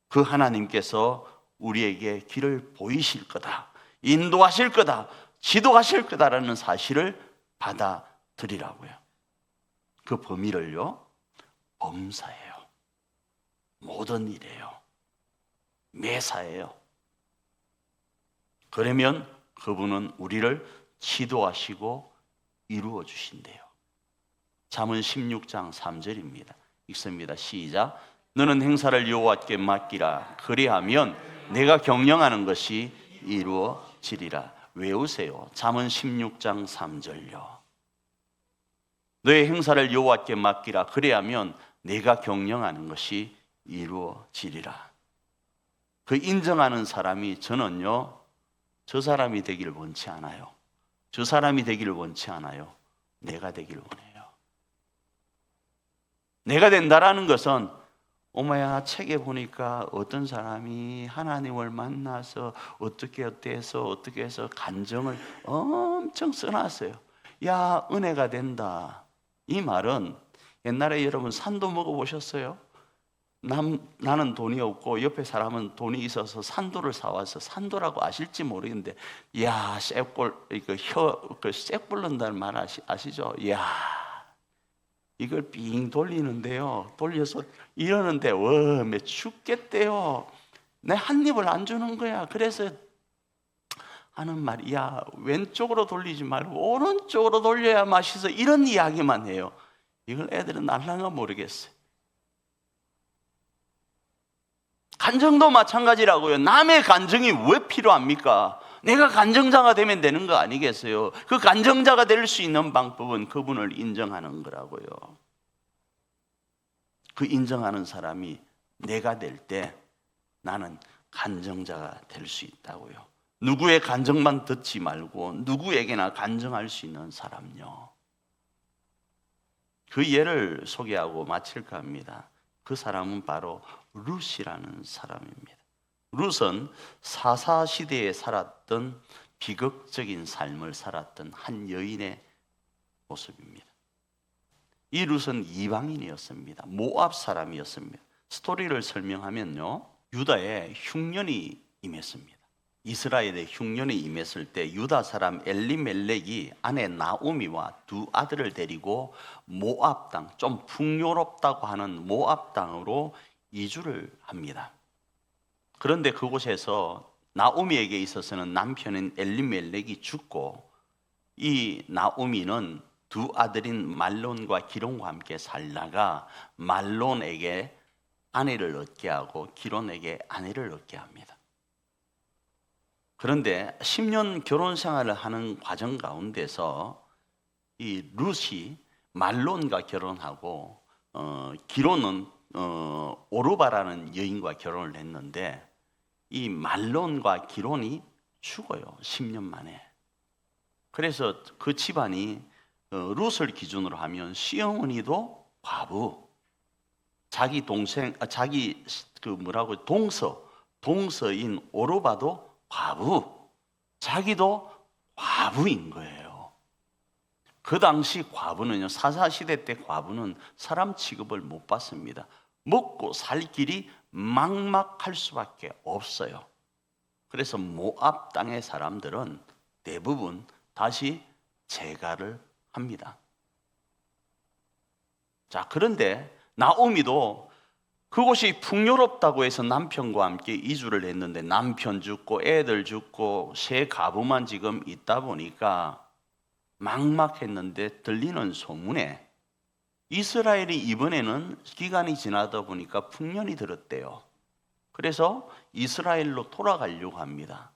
그 하나님께서 우리에게 길을 보이실 거다, 인도하실 거다, 지도하실 거다라는 사실을 받아들이라고요. 그 범위를요, 범사예요. 모든 일이에요. 매사예요. 그러면 그분은 우리를 지도하시고 이루어 주신대요. 잠언 16장 3절입니다. 읽습니다. 시작. 너는 행사를 여호와께 맡기라. 그리하면 내가 경영하는 것이 이루어지리라. 외우세요. 잠언 16장 3절요. 너의 행사를 여호와께 맡기라. 그리하면 내가 경영하는 것이 이루어지리라. 그 인정하는 사람이, 저는요, 저 사람이 되기를 원치 않아요. 저 사람이 되기를 원치 않아요. 내가 되기를 원해요. 내가 된다라는 것은, 어머야, 책에 보니까 어떤 사람이 하나님을 만나서 어떻게 해서 간증을 엄청 써놨어요. 야, 은혜가 된다. 이 말은, 옛날에 여러분 산도 먹어보셨어요? 나는 돈이 없고 옆에 사람은 돈이 있어서 산도를 사와서, 산도라고 아실지 모르겠는데, 야, 쇠 뿔른다는 말 아시죠? 야, 이걸 삥 돌리는데요, 돌려서 이러는데 매 죽겠대요. 내 한 입을 안 주는 거야. 그래서 하는 말이, 야, 왼쪽으로 돌리지 말고 오른쪽으로 돌려야 맛있어, 이런 이야기만 해요. 이걸 애들은 알랑가 모르겠어요. 간증도 마찬가지라고요. 남의 간증이 왜 필요합니까? 내가 간증자가 되면 되는 거 아니겠어요? 그 간증자가 될 수 있는 방법은 그분을 인정하는 거라고요. 그 인정하는 사람이 내가 될 때 나는 간증자가 될 수 있다고요. 누구의 간증만 듣지 말고 누구에게나 간증할 수 있는 사람요. 그 예를 소개하고 마칠까 합니다. 그 사람은 바로 룻이라는 사람입니다. 룻은 사사시대에 살았던 비극적인 삶을 살았던 한 여인의 모습입니다. 이 룻은 이방인이었습니다. 모압 사람이었습니다. 스토리를 설명하면요, 유다에 흉년이 임했습니다. 이스라엘에 흉년이 임했을 때 유다 사람 엘리멜렉이 아내 나오미와 두 아들을 데리고 모압 땅, 좀 풍요롭다고 하는 모압 땅으로 이주를 합니다. 그런데 그곳에서 나오미에게 있어서는 남편인 엘리멜렉이 죽고, 이 나오미는 두 아들인 말론과 기론과 함께 살다가 말론에게 아내를 얻게 하고 기론에게 아내를 얻게 합니다. 그런데 10년 결혼 생활을 하는 과정 가운데서 이 룻이 말론과 결혼하고 기론은 오르바라는 여인과 결혼을 했는데, 이 말론과 기론이 죽어요. 10년 만에. 그래서 그 집안이 룻을 기준으로 하면 시어머니도 과부, 자기 동생, 동서인 오르바도 과부, 자기도 과부인 거예요. 그 당시 과부는요, 사사시대 때 과부는 사람 취급을 못 받습니다. 먹고 살 길이 막막할 수밖에 없어요. 그래서 모압 땅의 사람들은 대부분 다시 재가를 합니다. 자, 그런데 나오미도 그곳이 풍요롭다고 해서 남편과 함께 이주를 했는데, 남편 죽고 애들 죽고 새 가부만 지금 있다 보니까 막막했는데, 들리는 소문에 이스라엘이 이번에는 기간이 지나다 보니까 풍년이 들었대요. 그래서 이스라엘로 돌아가려고 합니다.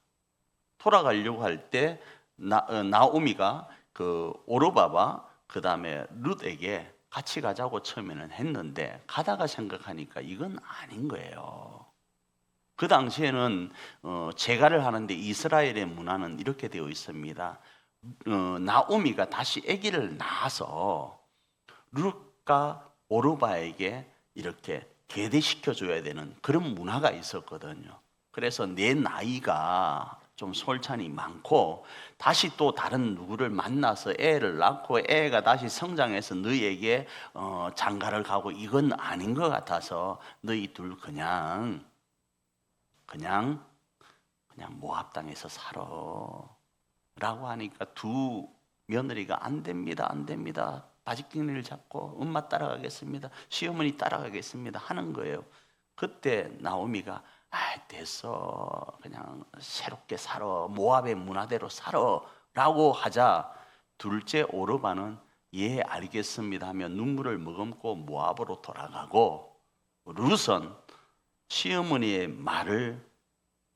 돌아가려고 할 때 나오미가 그 오르바와 그 다음에 룻에게 같이 가자고 처음에는 했는데 가다가 생각하니까 이건 아닌 거예요. 그 당시에는 제가를 하는데 이스라엘의 문화는 이렇게 되어 있습니다. 나오미가 다시 아기를 낳아서 룻과 오르바에게 이렇게 계대시켜줘야 되는 그런 문화가 있었거든요. 그래서 내 나이가 좀 솔찬이 많고 다시 또 다른 누구를 만나서 애를 낳고 애가 다시 성장해서 너희에게 장가를 가고 이건 아닌 것 같아서 너희 둘 그냥 모압 땅에서 살아 라고 하니까 두 며느리가 안 됩니다. 바지끼니를 잡고 엄마 따라가겠습니다. 시어머니 따라가겠습니다 하는 거예요. 그때 나오미가 됐어. 그냥 새롭게 살아. 모압의 문화대로 살아. 라고 하자 둘째 오르바는 예 알겠습니다 하며 눈물을 머금고 모압으로 돌아가고 룻은 시어머니의 말을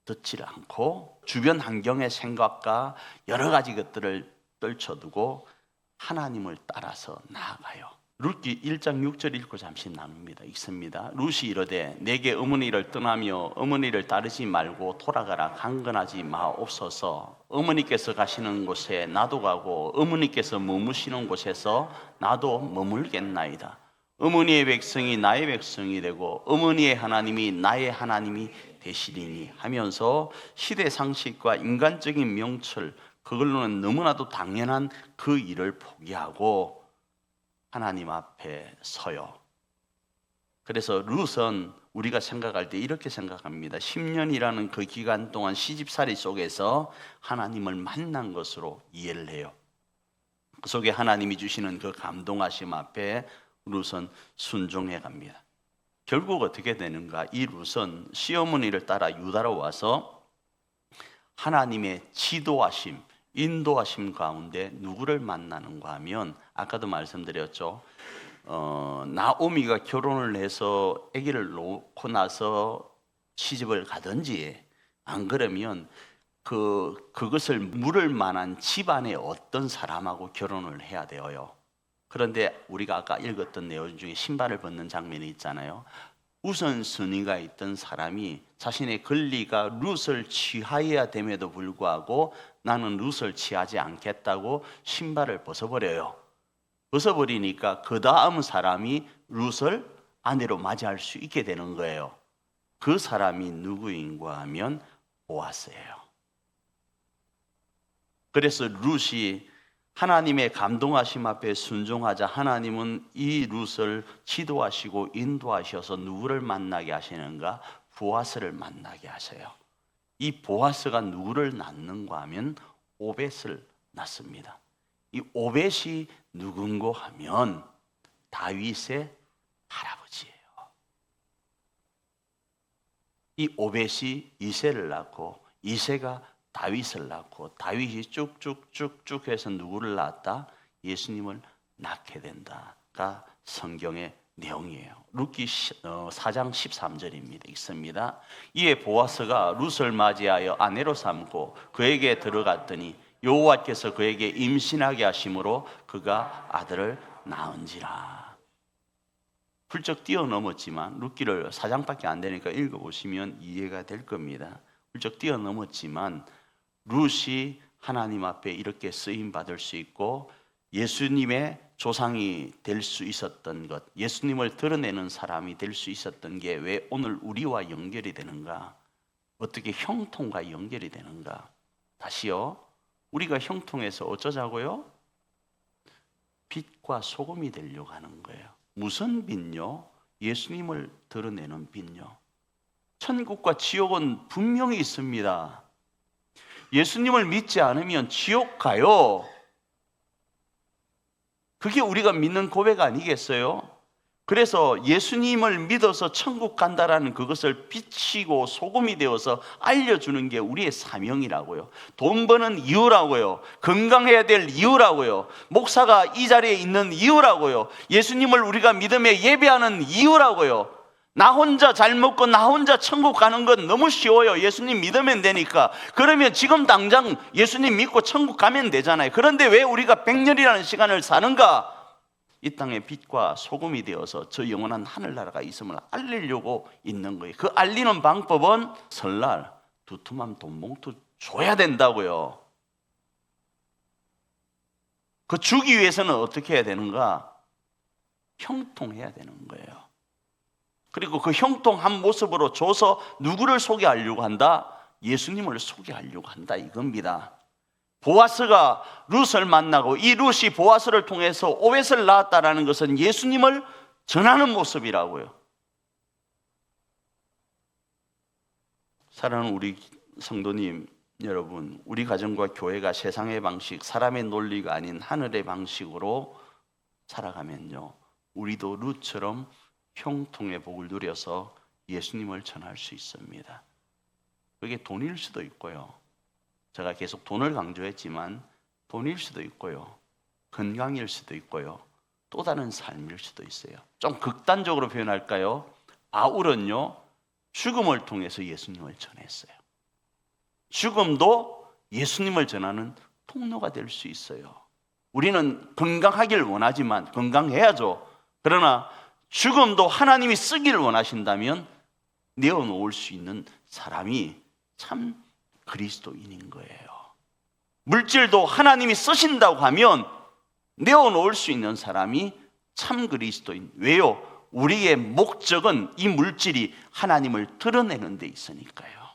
듣지 않고 주변 환경의 생각과 여러 가지 것들을 떨쳐두고 하나님을 따라서 나아가요. 룻기 1장 6절 읽고 잠시 나눕니다. 읽습니다. 룻이 이르되 내게 어머니를 떠나며 어머니를 따르지 말고 돌아가라. 강건하지 마옵소서. 어머니께서 가시는 곳에 나도 가고 어머니께서 머무시는 곳에서 나도 머물겠나이다. 어머니의 백성이 나의 백성이 되고 어머니의 하나님이 나의 하나님이 되시리니 하면서 시대 상식과 인간적인 명철 그걸로는 너무나도 당연한 그 일을 포기하고 하나님 앞에 서요. 그래서 룻은 우리가 생각할 때 이렇게 생각합니다. 10년이라는 그 기간 동안 시집살이 속에서 하나님을 만난 것으로 이해를 해요. 그 속에 하나님이 주시는 그 감동하심 앞에 룻은 순종해 갑니다. 결국 어떻게 되는가? 이 룻은 시어머니를 따라 유다로 와서 하나님의 지도하심, 인도하심 가운데 누구를 만나는가 하면 아까도 말씀드렸죠. 나오미가 결혼을 해서 아기를 놓고 나서 시집을 가든지 안 그러면 그것을 물을 만한 집안의 어떤 사람하고 결혼을 해야 되어요. 그런데 우리가 아까 읽었던 내용 중에 신발을 벗는 장면이 있잖아요. 우선순위가 있던 사람이 자신의 권리가 룻을 취하여야 됨에도 불구하고 나는 룻을 취하지 않겠다고 신발을 벗어버려요. 벗어버리니까 그 다음 사람이 룻을 아내로 맞이할 수 있게 되는 거예요. 그 사람이 누구인가 하면 보아스예요. 그래서 룻이 하나님의 감동하심 앞에 순종하자 하나님은 이 룻을 지도하시고 인도하셔서 누구를 만나게 하시는가? 보아스를 만나게 하세요. 이 보아스가 누구를 낳는가 하면 오벳을 낳습니다. 이 오벳이 누군고 하면 다윗의 할아버지예요. 이 오벳이 이새를 낳고 이새가 다윗을 낳고 다윗이 쭉쭉쭉쭉 해서 누구를 낳았다? 예수님을 낳게 된다가 성경의 내용이에요. 룻기 4장 13절입니다. 읽습니다. 이에 보아스가 룻을 맞이하여 아내로 삼고 그에게 들어갔더니 여호와께서 그에게 임신하게 하심으로 그가 아들을 낳은지라. 훌쩍 뛰어넘었지만 룻기를 4장밖에 안 되니까 읽어보시면 이해가 될 겁니다. 훌쩍 뛰어넘었지만 룻이 하나님 앞에 이렇게 쓰임받을 수 있고 예수님의 조상이 될 수 있었던 것, 예수님을 드러내는 사람이 될 수 있었던 게 왜 오늘 우리와 연결이 되는가? 어떻게 형통과 연결이 되는가? 다시요. 우리가 형통해서 어쩌자고요? 빛과 소금이 되려고 하는 거예요. 무슨 빛요? 예수님을 드러내는 빛요. 천국과 지옥은 분명히 있습니다. 예수님을 믿지 않으면 지옥 가요. 그게 우리가 믿는 고백 아니겠어요? 그래서 예수님을 믿어서 천국 간다라는 그것을 비치고 소금이 되어서 알려주는 게 우리의 사명이라고요. 돈 버는 이유라고요. 건강해야 될 이유라고요. 목사가 이 자리에 있는 이유라고요. 예수님을 우리가 믿음에 예배하는 이유라고요. 나 혼자 잘 먹고 나 혼자 천국 가는 건 너무 쉬워요. 예수님 믿으면 되니까. 그러면 지금 당장 예수님 믿고 천국 가면 되잖아요. 그런데 왜 우리가 100년이라는 시간을 사는가? 이 땅의 빛과 소금이 되어서 저 영원한 하늘나라가 있음을 알리려고 있는 거예요. 그 알리는 방법은 설날 두툼한 돈봉투 줘야 된다고요. 그 주기 위해서는 어떻게 해야 되는가? 형통해야 되는 거예요. 그리고 그 형통한 모습으로 줘서 누구를 소개하려고 한다? 예수님을 소개하려고 한다 이겁니다. 보아스가 룻을 만나고 이 룻이 보아스를 통해서 오벳을 낳았다라는 것은 예수님을 전하는 모습이라고요. 사랑하는 우리 성도님 여러분, 우리 가정과 교회가 세상의 방식, 사람의 논리가 아닌 하늘의 방식으로 살아가면요, 우리도 룻처럼 형통의 복을 누려서 예수님을 전할 수 있습니다. 그게 돈일 수도 있고요, 제가 계속 돈을 강조했지만 돈일 수도 있고요, 건강일 수도 있고요, 또 다른 삶일 수도 있어요. 좀 극단적으로 표현할까요? 아울은요, 죽음을 통해서 예수님을 전했어요. 죽음도 예수님을 전하는 통로가 될 수 있어요. 우리는 건강하길 원하지만 건강해야죠. 그러나 죽음도 하나님이 쓰기를 원하신다면 내어놓을 수 있는 사람이 참 그리스도인인 거예요. 물질도 하나님이 쓰신다고 하면 내어놓을 수 있는 사람이 참 그리스도인. 왜요? 우리의 목적은 이 물질이 하나님을 드러내는 데 있으니까요.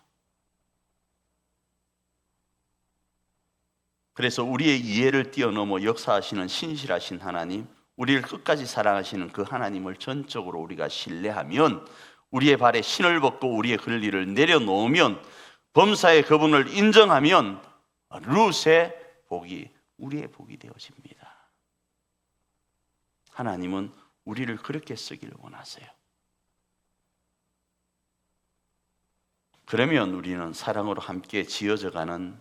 그래서 우리의 이해를 뛰어넘어 역사하시는 신실하신 하나님, 우리를 끝까지 사랑하시는 그 하나님을 전적으로 우리가 신뢰하면, 우리의 발에 신을 벗고 우리의 권리를 내려놓으면, 범사의 그분을 인정하면 룻의 복이 우리의 복이 되어집니다. 하나님은 우리를 그렇게 쓰기를 원하세요. 그러면 우리는 사랑으로 함께 지어져가는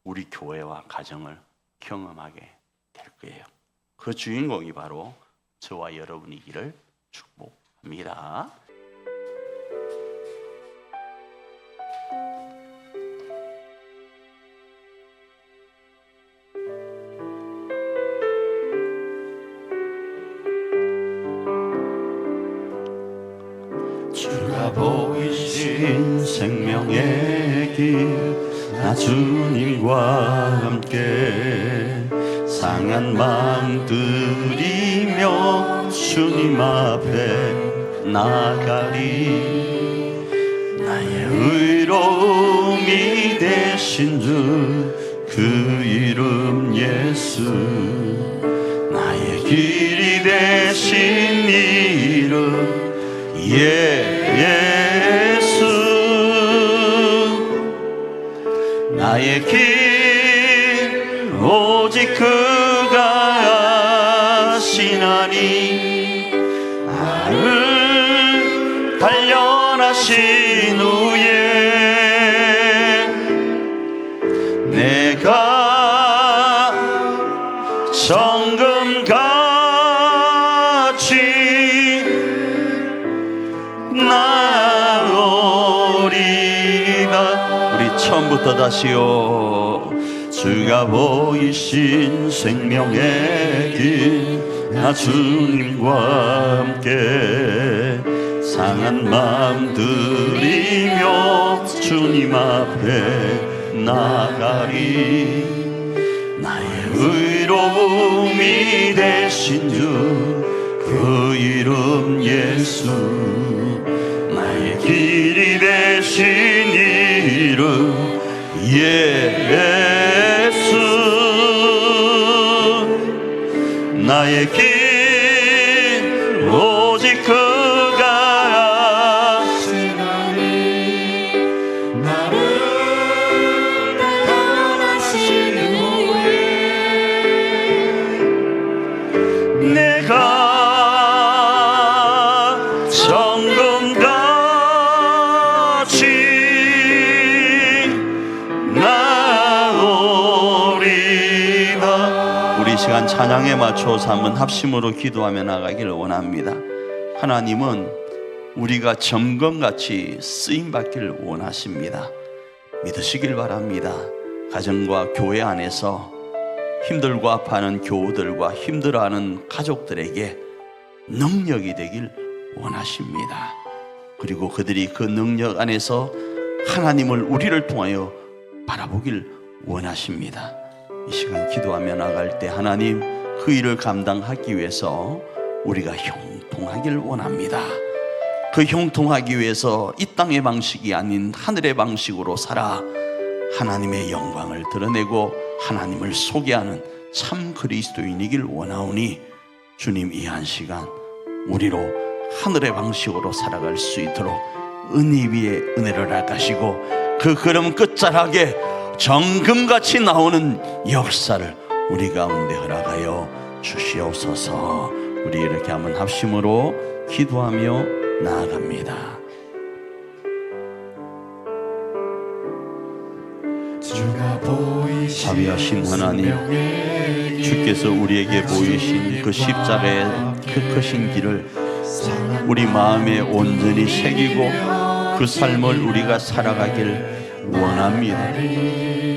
우리 교회와 가정을 경험하게 될 거예요. 그 주인공이 바로 저와 여러분이기를 축복합니다. 주가 보이신 생명의 길, 나 주님과 함께 상한 마음 들이며 주님 앞에 나가리. 나의 의로움이 되신 주 그 이름 예수, 나의 길이 되신 이름 예수. 나의 길 오직 그가 아시나니, 나를 단련하신 후에 내가 정금같이 나오리다. 우리 처음부터 다시요. 주가 보이신 생명의 길, 나 주님과 함께 상한 마음 들이며 주님 앞에 나가리. 나의 의로움이 되신 주 그 이름 예수, 나의 길이 되신 이름 예수. 나의 길 오직 그가 아시나니, 나를 단련하신 후에 내가 시간 찬양에 맞춰서 한번 합심으로 기도하며 나가기를 원합니다. 하나님은 우리가 점검같이 쓰임받기를 원하십니다. 믿으시길 바랍니다. 가정과 교회 안에서 힘들고 아파하는 교우들과 힘들어하는 가족들에게 능력이 되길 원하십니다. 그리고 그들이 그 능력 안에서 하나님을 우리를 통하여 바라보길 원하십니다. 이 시간 기도하며 나갈 때 하나님 그 일을 감당하기 위해서 우리가 형통하길 원합니다. 그 형통하기 위해서 이 땅의 방식이 아닌 하늘의 방식으로 살아 하나님의 영광을 드러내고 하나님을 소개하는 참 그리스도인이길 원하오니 주님 이 한 시간 우리로 하늘의 방식으로 살아갈 수 있도록 은혜 위에 은혜를 낚아시고 그 걸음 끝자락에 정금같이 나오는 역사를 우리 가운데 허락하여 주시옵소서. 우리 이렇게 한번 합심으로 기도하며 나아갑니다. 자비하신 하나님, 주께서 우리에게 보이신 그 십자가의 그 크신 길을 우리 마음에 온전히 새기고 그 삶을 우리가 살아가길 원합니다.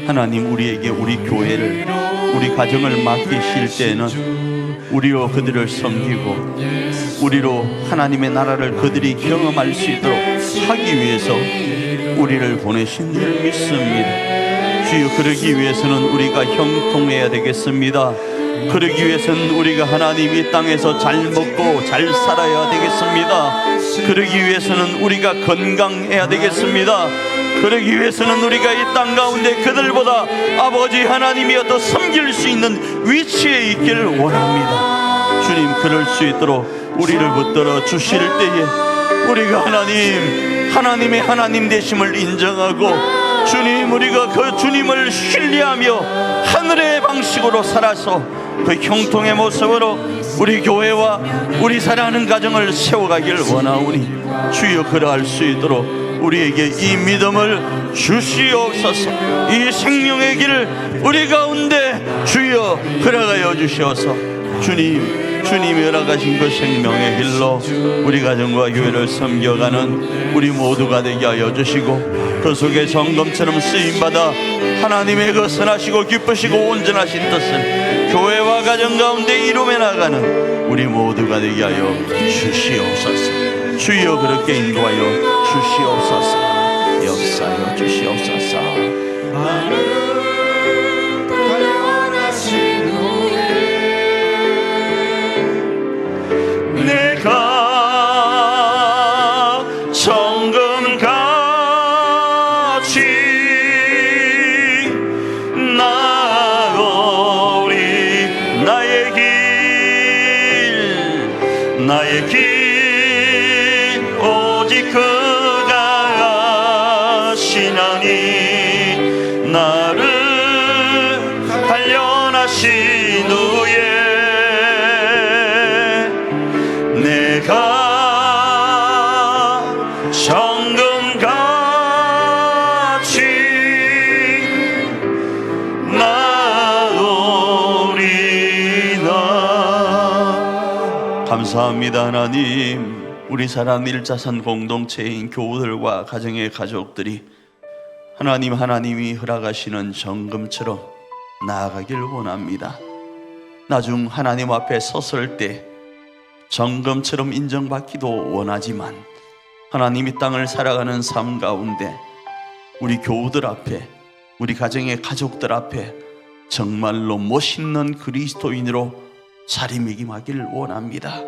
하나님, 우리에게 우리 교회를 우리 가정을 맡기실 때에는 우리로 그들을 섬기고 우리로 하나님의 나라를 그들이 경험할 수 있도록 하기 위해서 우리를 보내신 줄 믿습니다. 주여, 그러기 위해서는 우리가 형통해야 되겠습니다. 그러기 위해서는 우리가 하나님 이 땅에서 잘 먹고 잘 살아야 되겠습니다. 그러기 위해서는 우리가 건강해야 되겠습니다. 그러기 위해서는 우리가 이 땅 가운데 그들보다 아버지 하나님이여 더 섬길 수 있는 위치에 있기를 원합니다. 주님, 그럴 수 있도록 우리를 붙들어 주실 때에 우리가 하나님의 하나님 되심을 인정하고 주님, 우리가 그 주님을 신뢰하며 하늘의 방식으로 살아서 그 형통의 모습으로 우리 교회와 우리 사랑하는 가정을 세워가길 원하오니 주여, 그러할 수 있도록 우리에게 이 믿음을 주시옵소서. 이 생명의 길을 우리 가운데 주여 허락하여 주시옵소서. 주님이 허락하신 그 생명의 길로 우리 가정과 교회를 섬겨가는 우리 모두가 되게 하여 주시고 그 속에 정금처럼 쓰임받아 하나님의 그 선하시고 기쁘시고 온전하신 뜻을 교회와 가정 가운데 이루며 나가는 우리 모두가 되게 하여 주시옵소서. 주여, 그렇게 인도하여 주시옵소서. 역사하여 주시옵소서. 내가 정금같이 나오리 나의 길 오직 그가 하시나니 나를 단련하신 후에 내가 정금같이 나오리다. 감사합니다. 하나님, 우리 사랑 일자산 공동체인 교우들과 가정의 가족들이 하나님이 허락하시는 정금처럼 나아가길 원합니다. 나중 하나님 앞에 섰을 때 정금처럼 인정받기도 원하지만 하나님 이 땅을 살아가는 삶 가운데 우리 교우들 앞에 우리 가정의 가족들 앞에 정말로 멋있는 그리스도인으로 자리매김하기를 원합니다.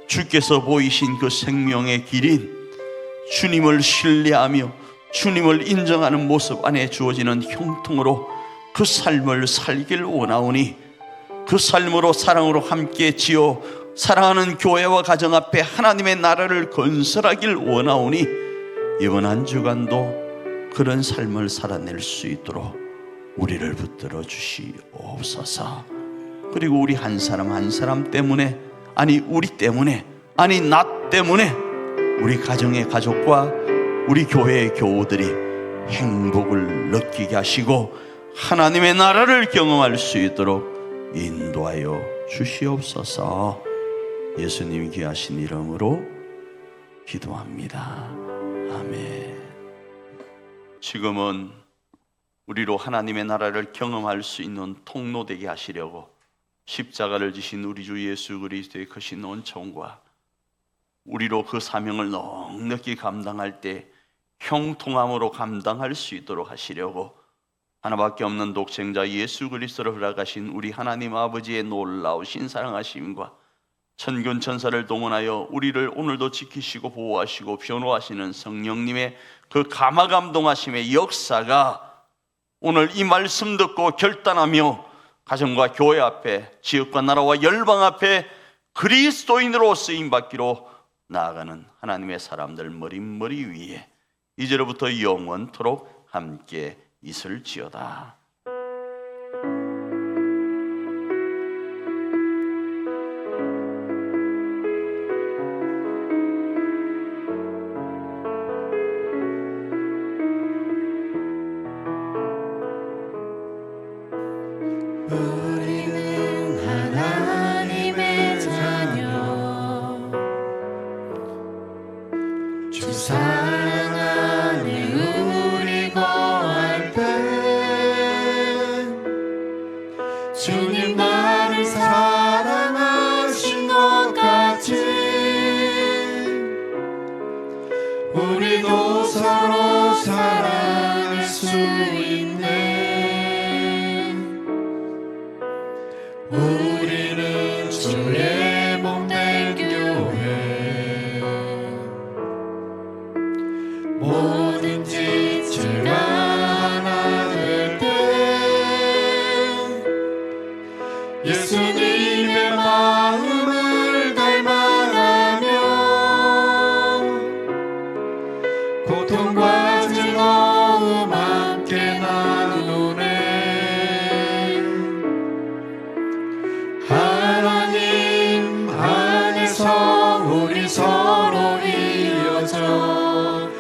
주께서 보이신 그 생명의 길인 주님을 신뢰하며 주님을 인정하는 모습 안에 주어지는 형통으로 그 삶을 살길 원하오니 그 삶으로 사랑으로 함께 지어 사랑하는 교회와 가정 앞에 하나님의 나라를 건설하길 원하오니 이번 한 주간도 그런 삶을 살아낼 수 있도록 우리를 붙들어 주시옵소서. 그리고 우리 한 사람 한 사람 때문에, 아니 우리 때문에, 아니 나 때문에 우리 가정의 가족과 우리 교회의 교우들이 행복을 느끼게 하시고 하나님의 나라를 경험할 수 있도록 인도하여 주시옵소서. 예수님 귀하신 이름으로 기도합니다. 아멘. 지금은 우리로 하나님의 나라를 경험할 수 있는 통로 되게 하시려고 십자가를 지신 우리 주 예수 그리스도의 크신 은총과 우리로 그 사명을 넉넉히 감당할 때 형통함으로 감당할 수 있도록 하시려고 하나밖에 없는 독생자 예수 그리스도를 허락하신 우리 하나님 아버지의 놀라우신 사랑하심과 천군 천사를 동원하여 우리를 오늘도 지키시고 보호하시고 변호하시는 성령님의 그 감화감동하심의 역사가 오늘 이 말씀 듣고 결단하며 가정과 교회 앞에, 지역과 나라와 열방 앞에 그리스도인으로 쓰임받기로 나아가는 하나님의 사람들 머리 위에 이제로부터 영원토록 함께 있을지어다. 우리는 하나님의 자녀 주 사랑 안에 우리 거할 때 주님 나를 사랑하신 것 같이 우리도 서로 사랑할 수 있네. 우리는 주의 몸된 교회 뭐든지 죄가 하나 될 때 예수님의 마음을 닮아가며 고통과 즐거움 함께 나누네. 하나님 안에서 우리 서로 이어져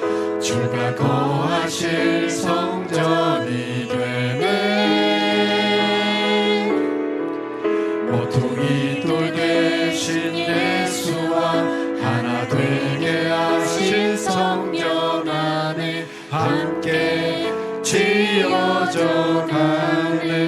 주가 거하실 성전이 되네. 모퉁이 돌 되신 예수와 하나 되게 하신 성전 안에 함께 지어져 가네.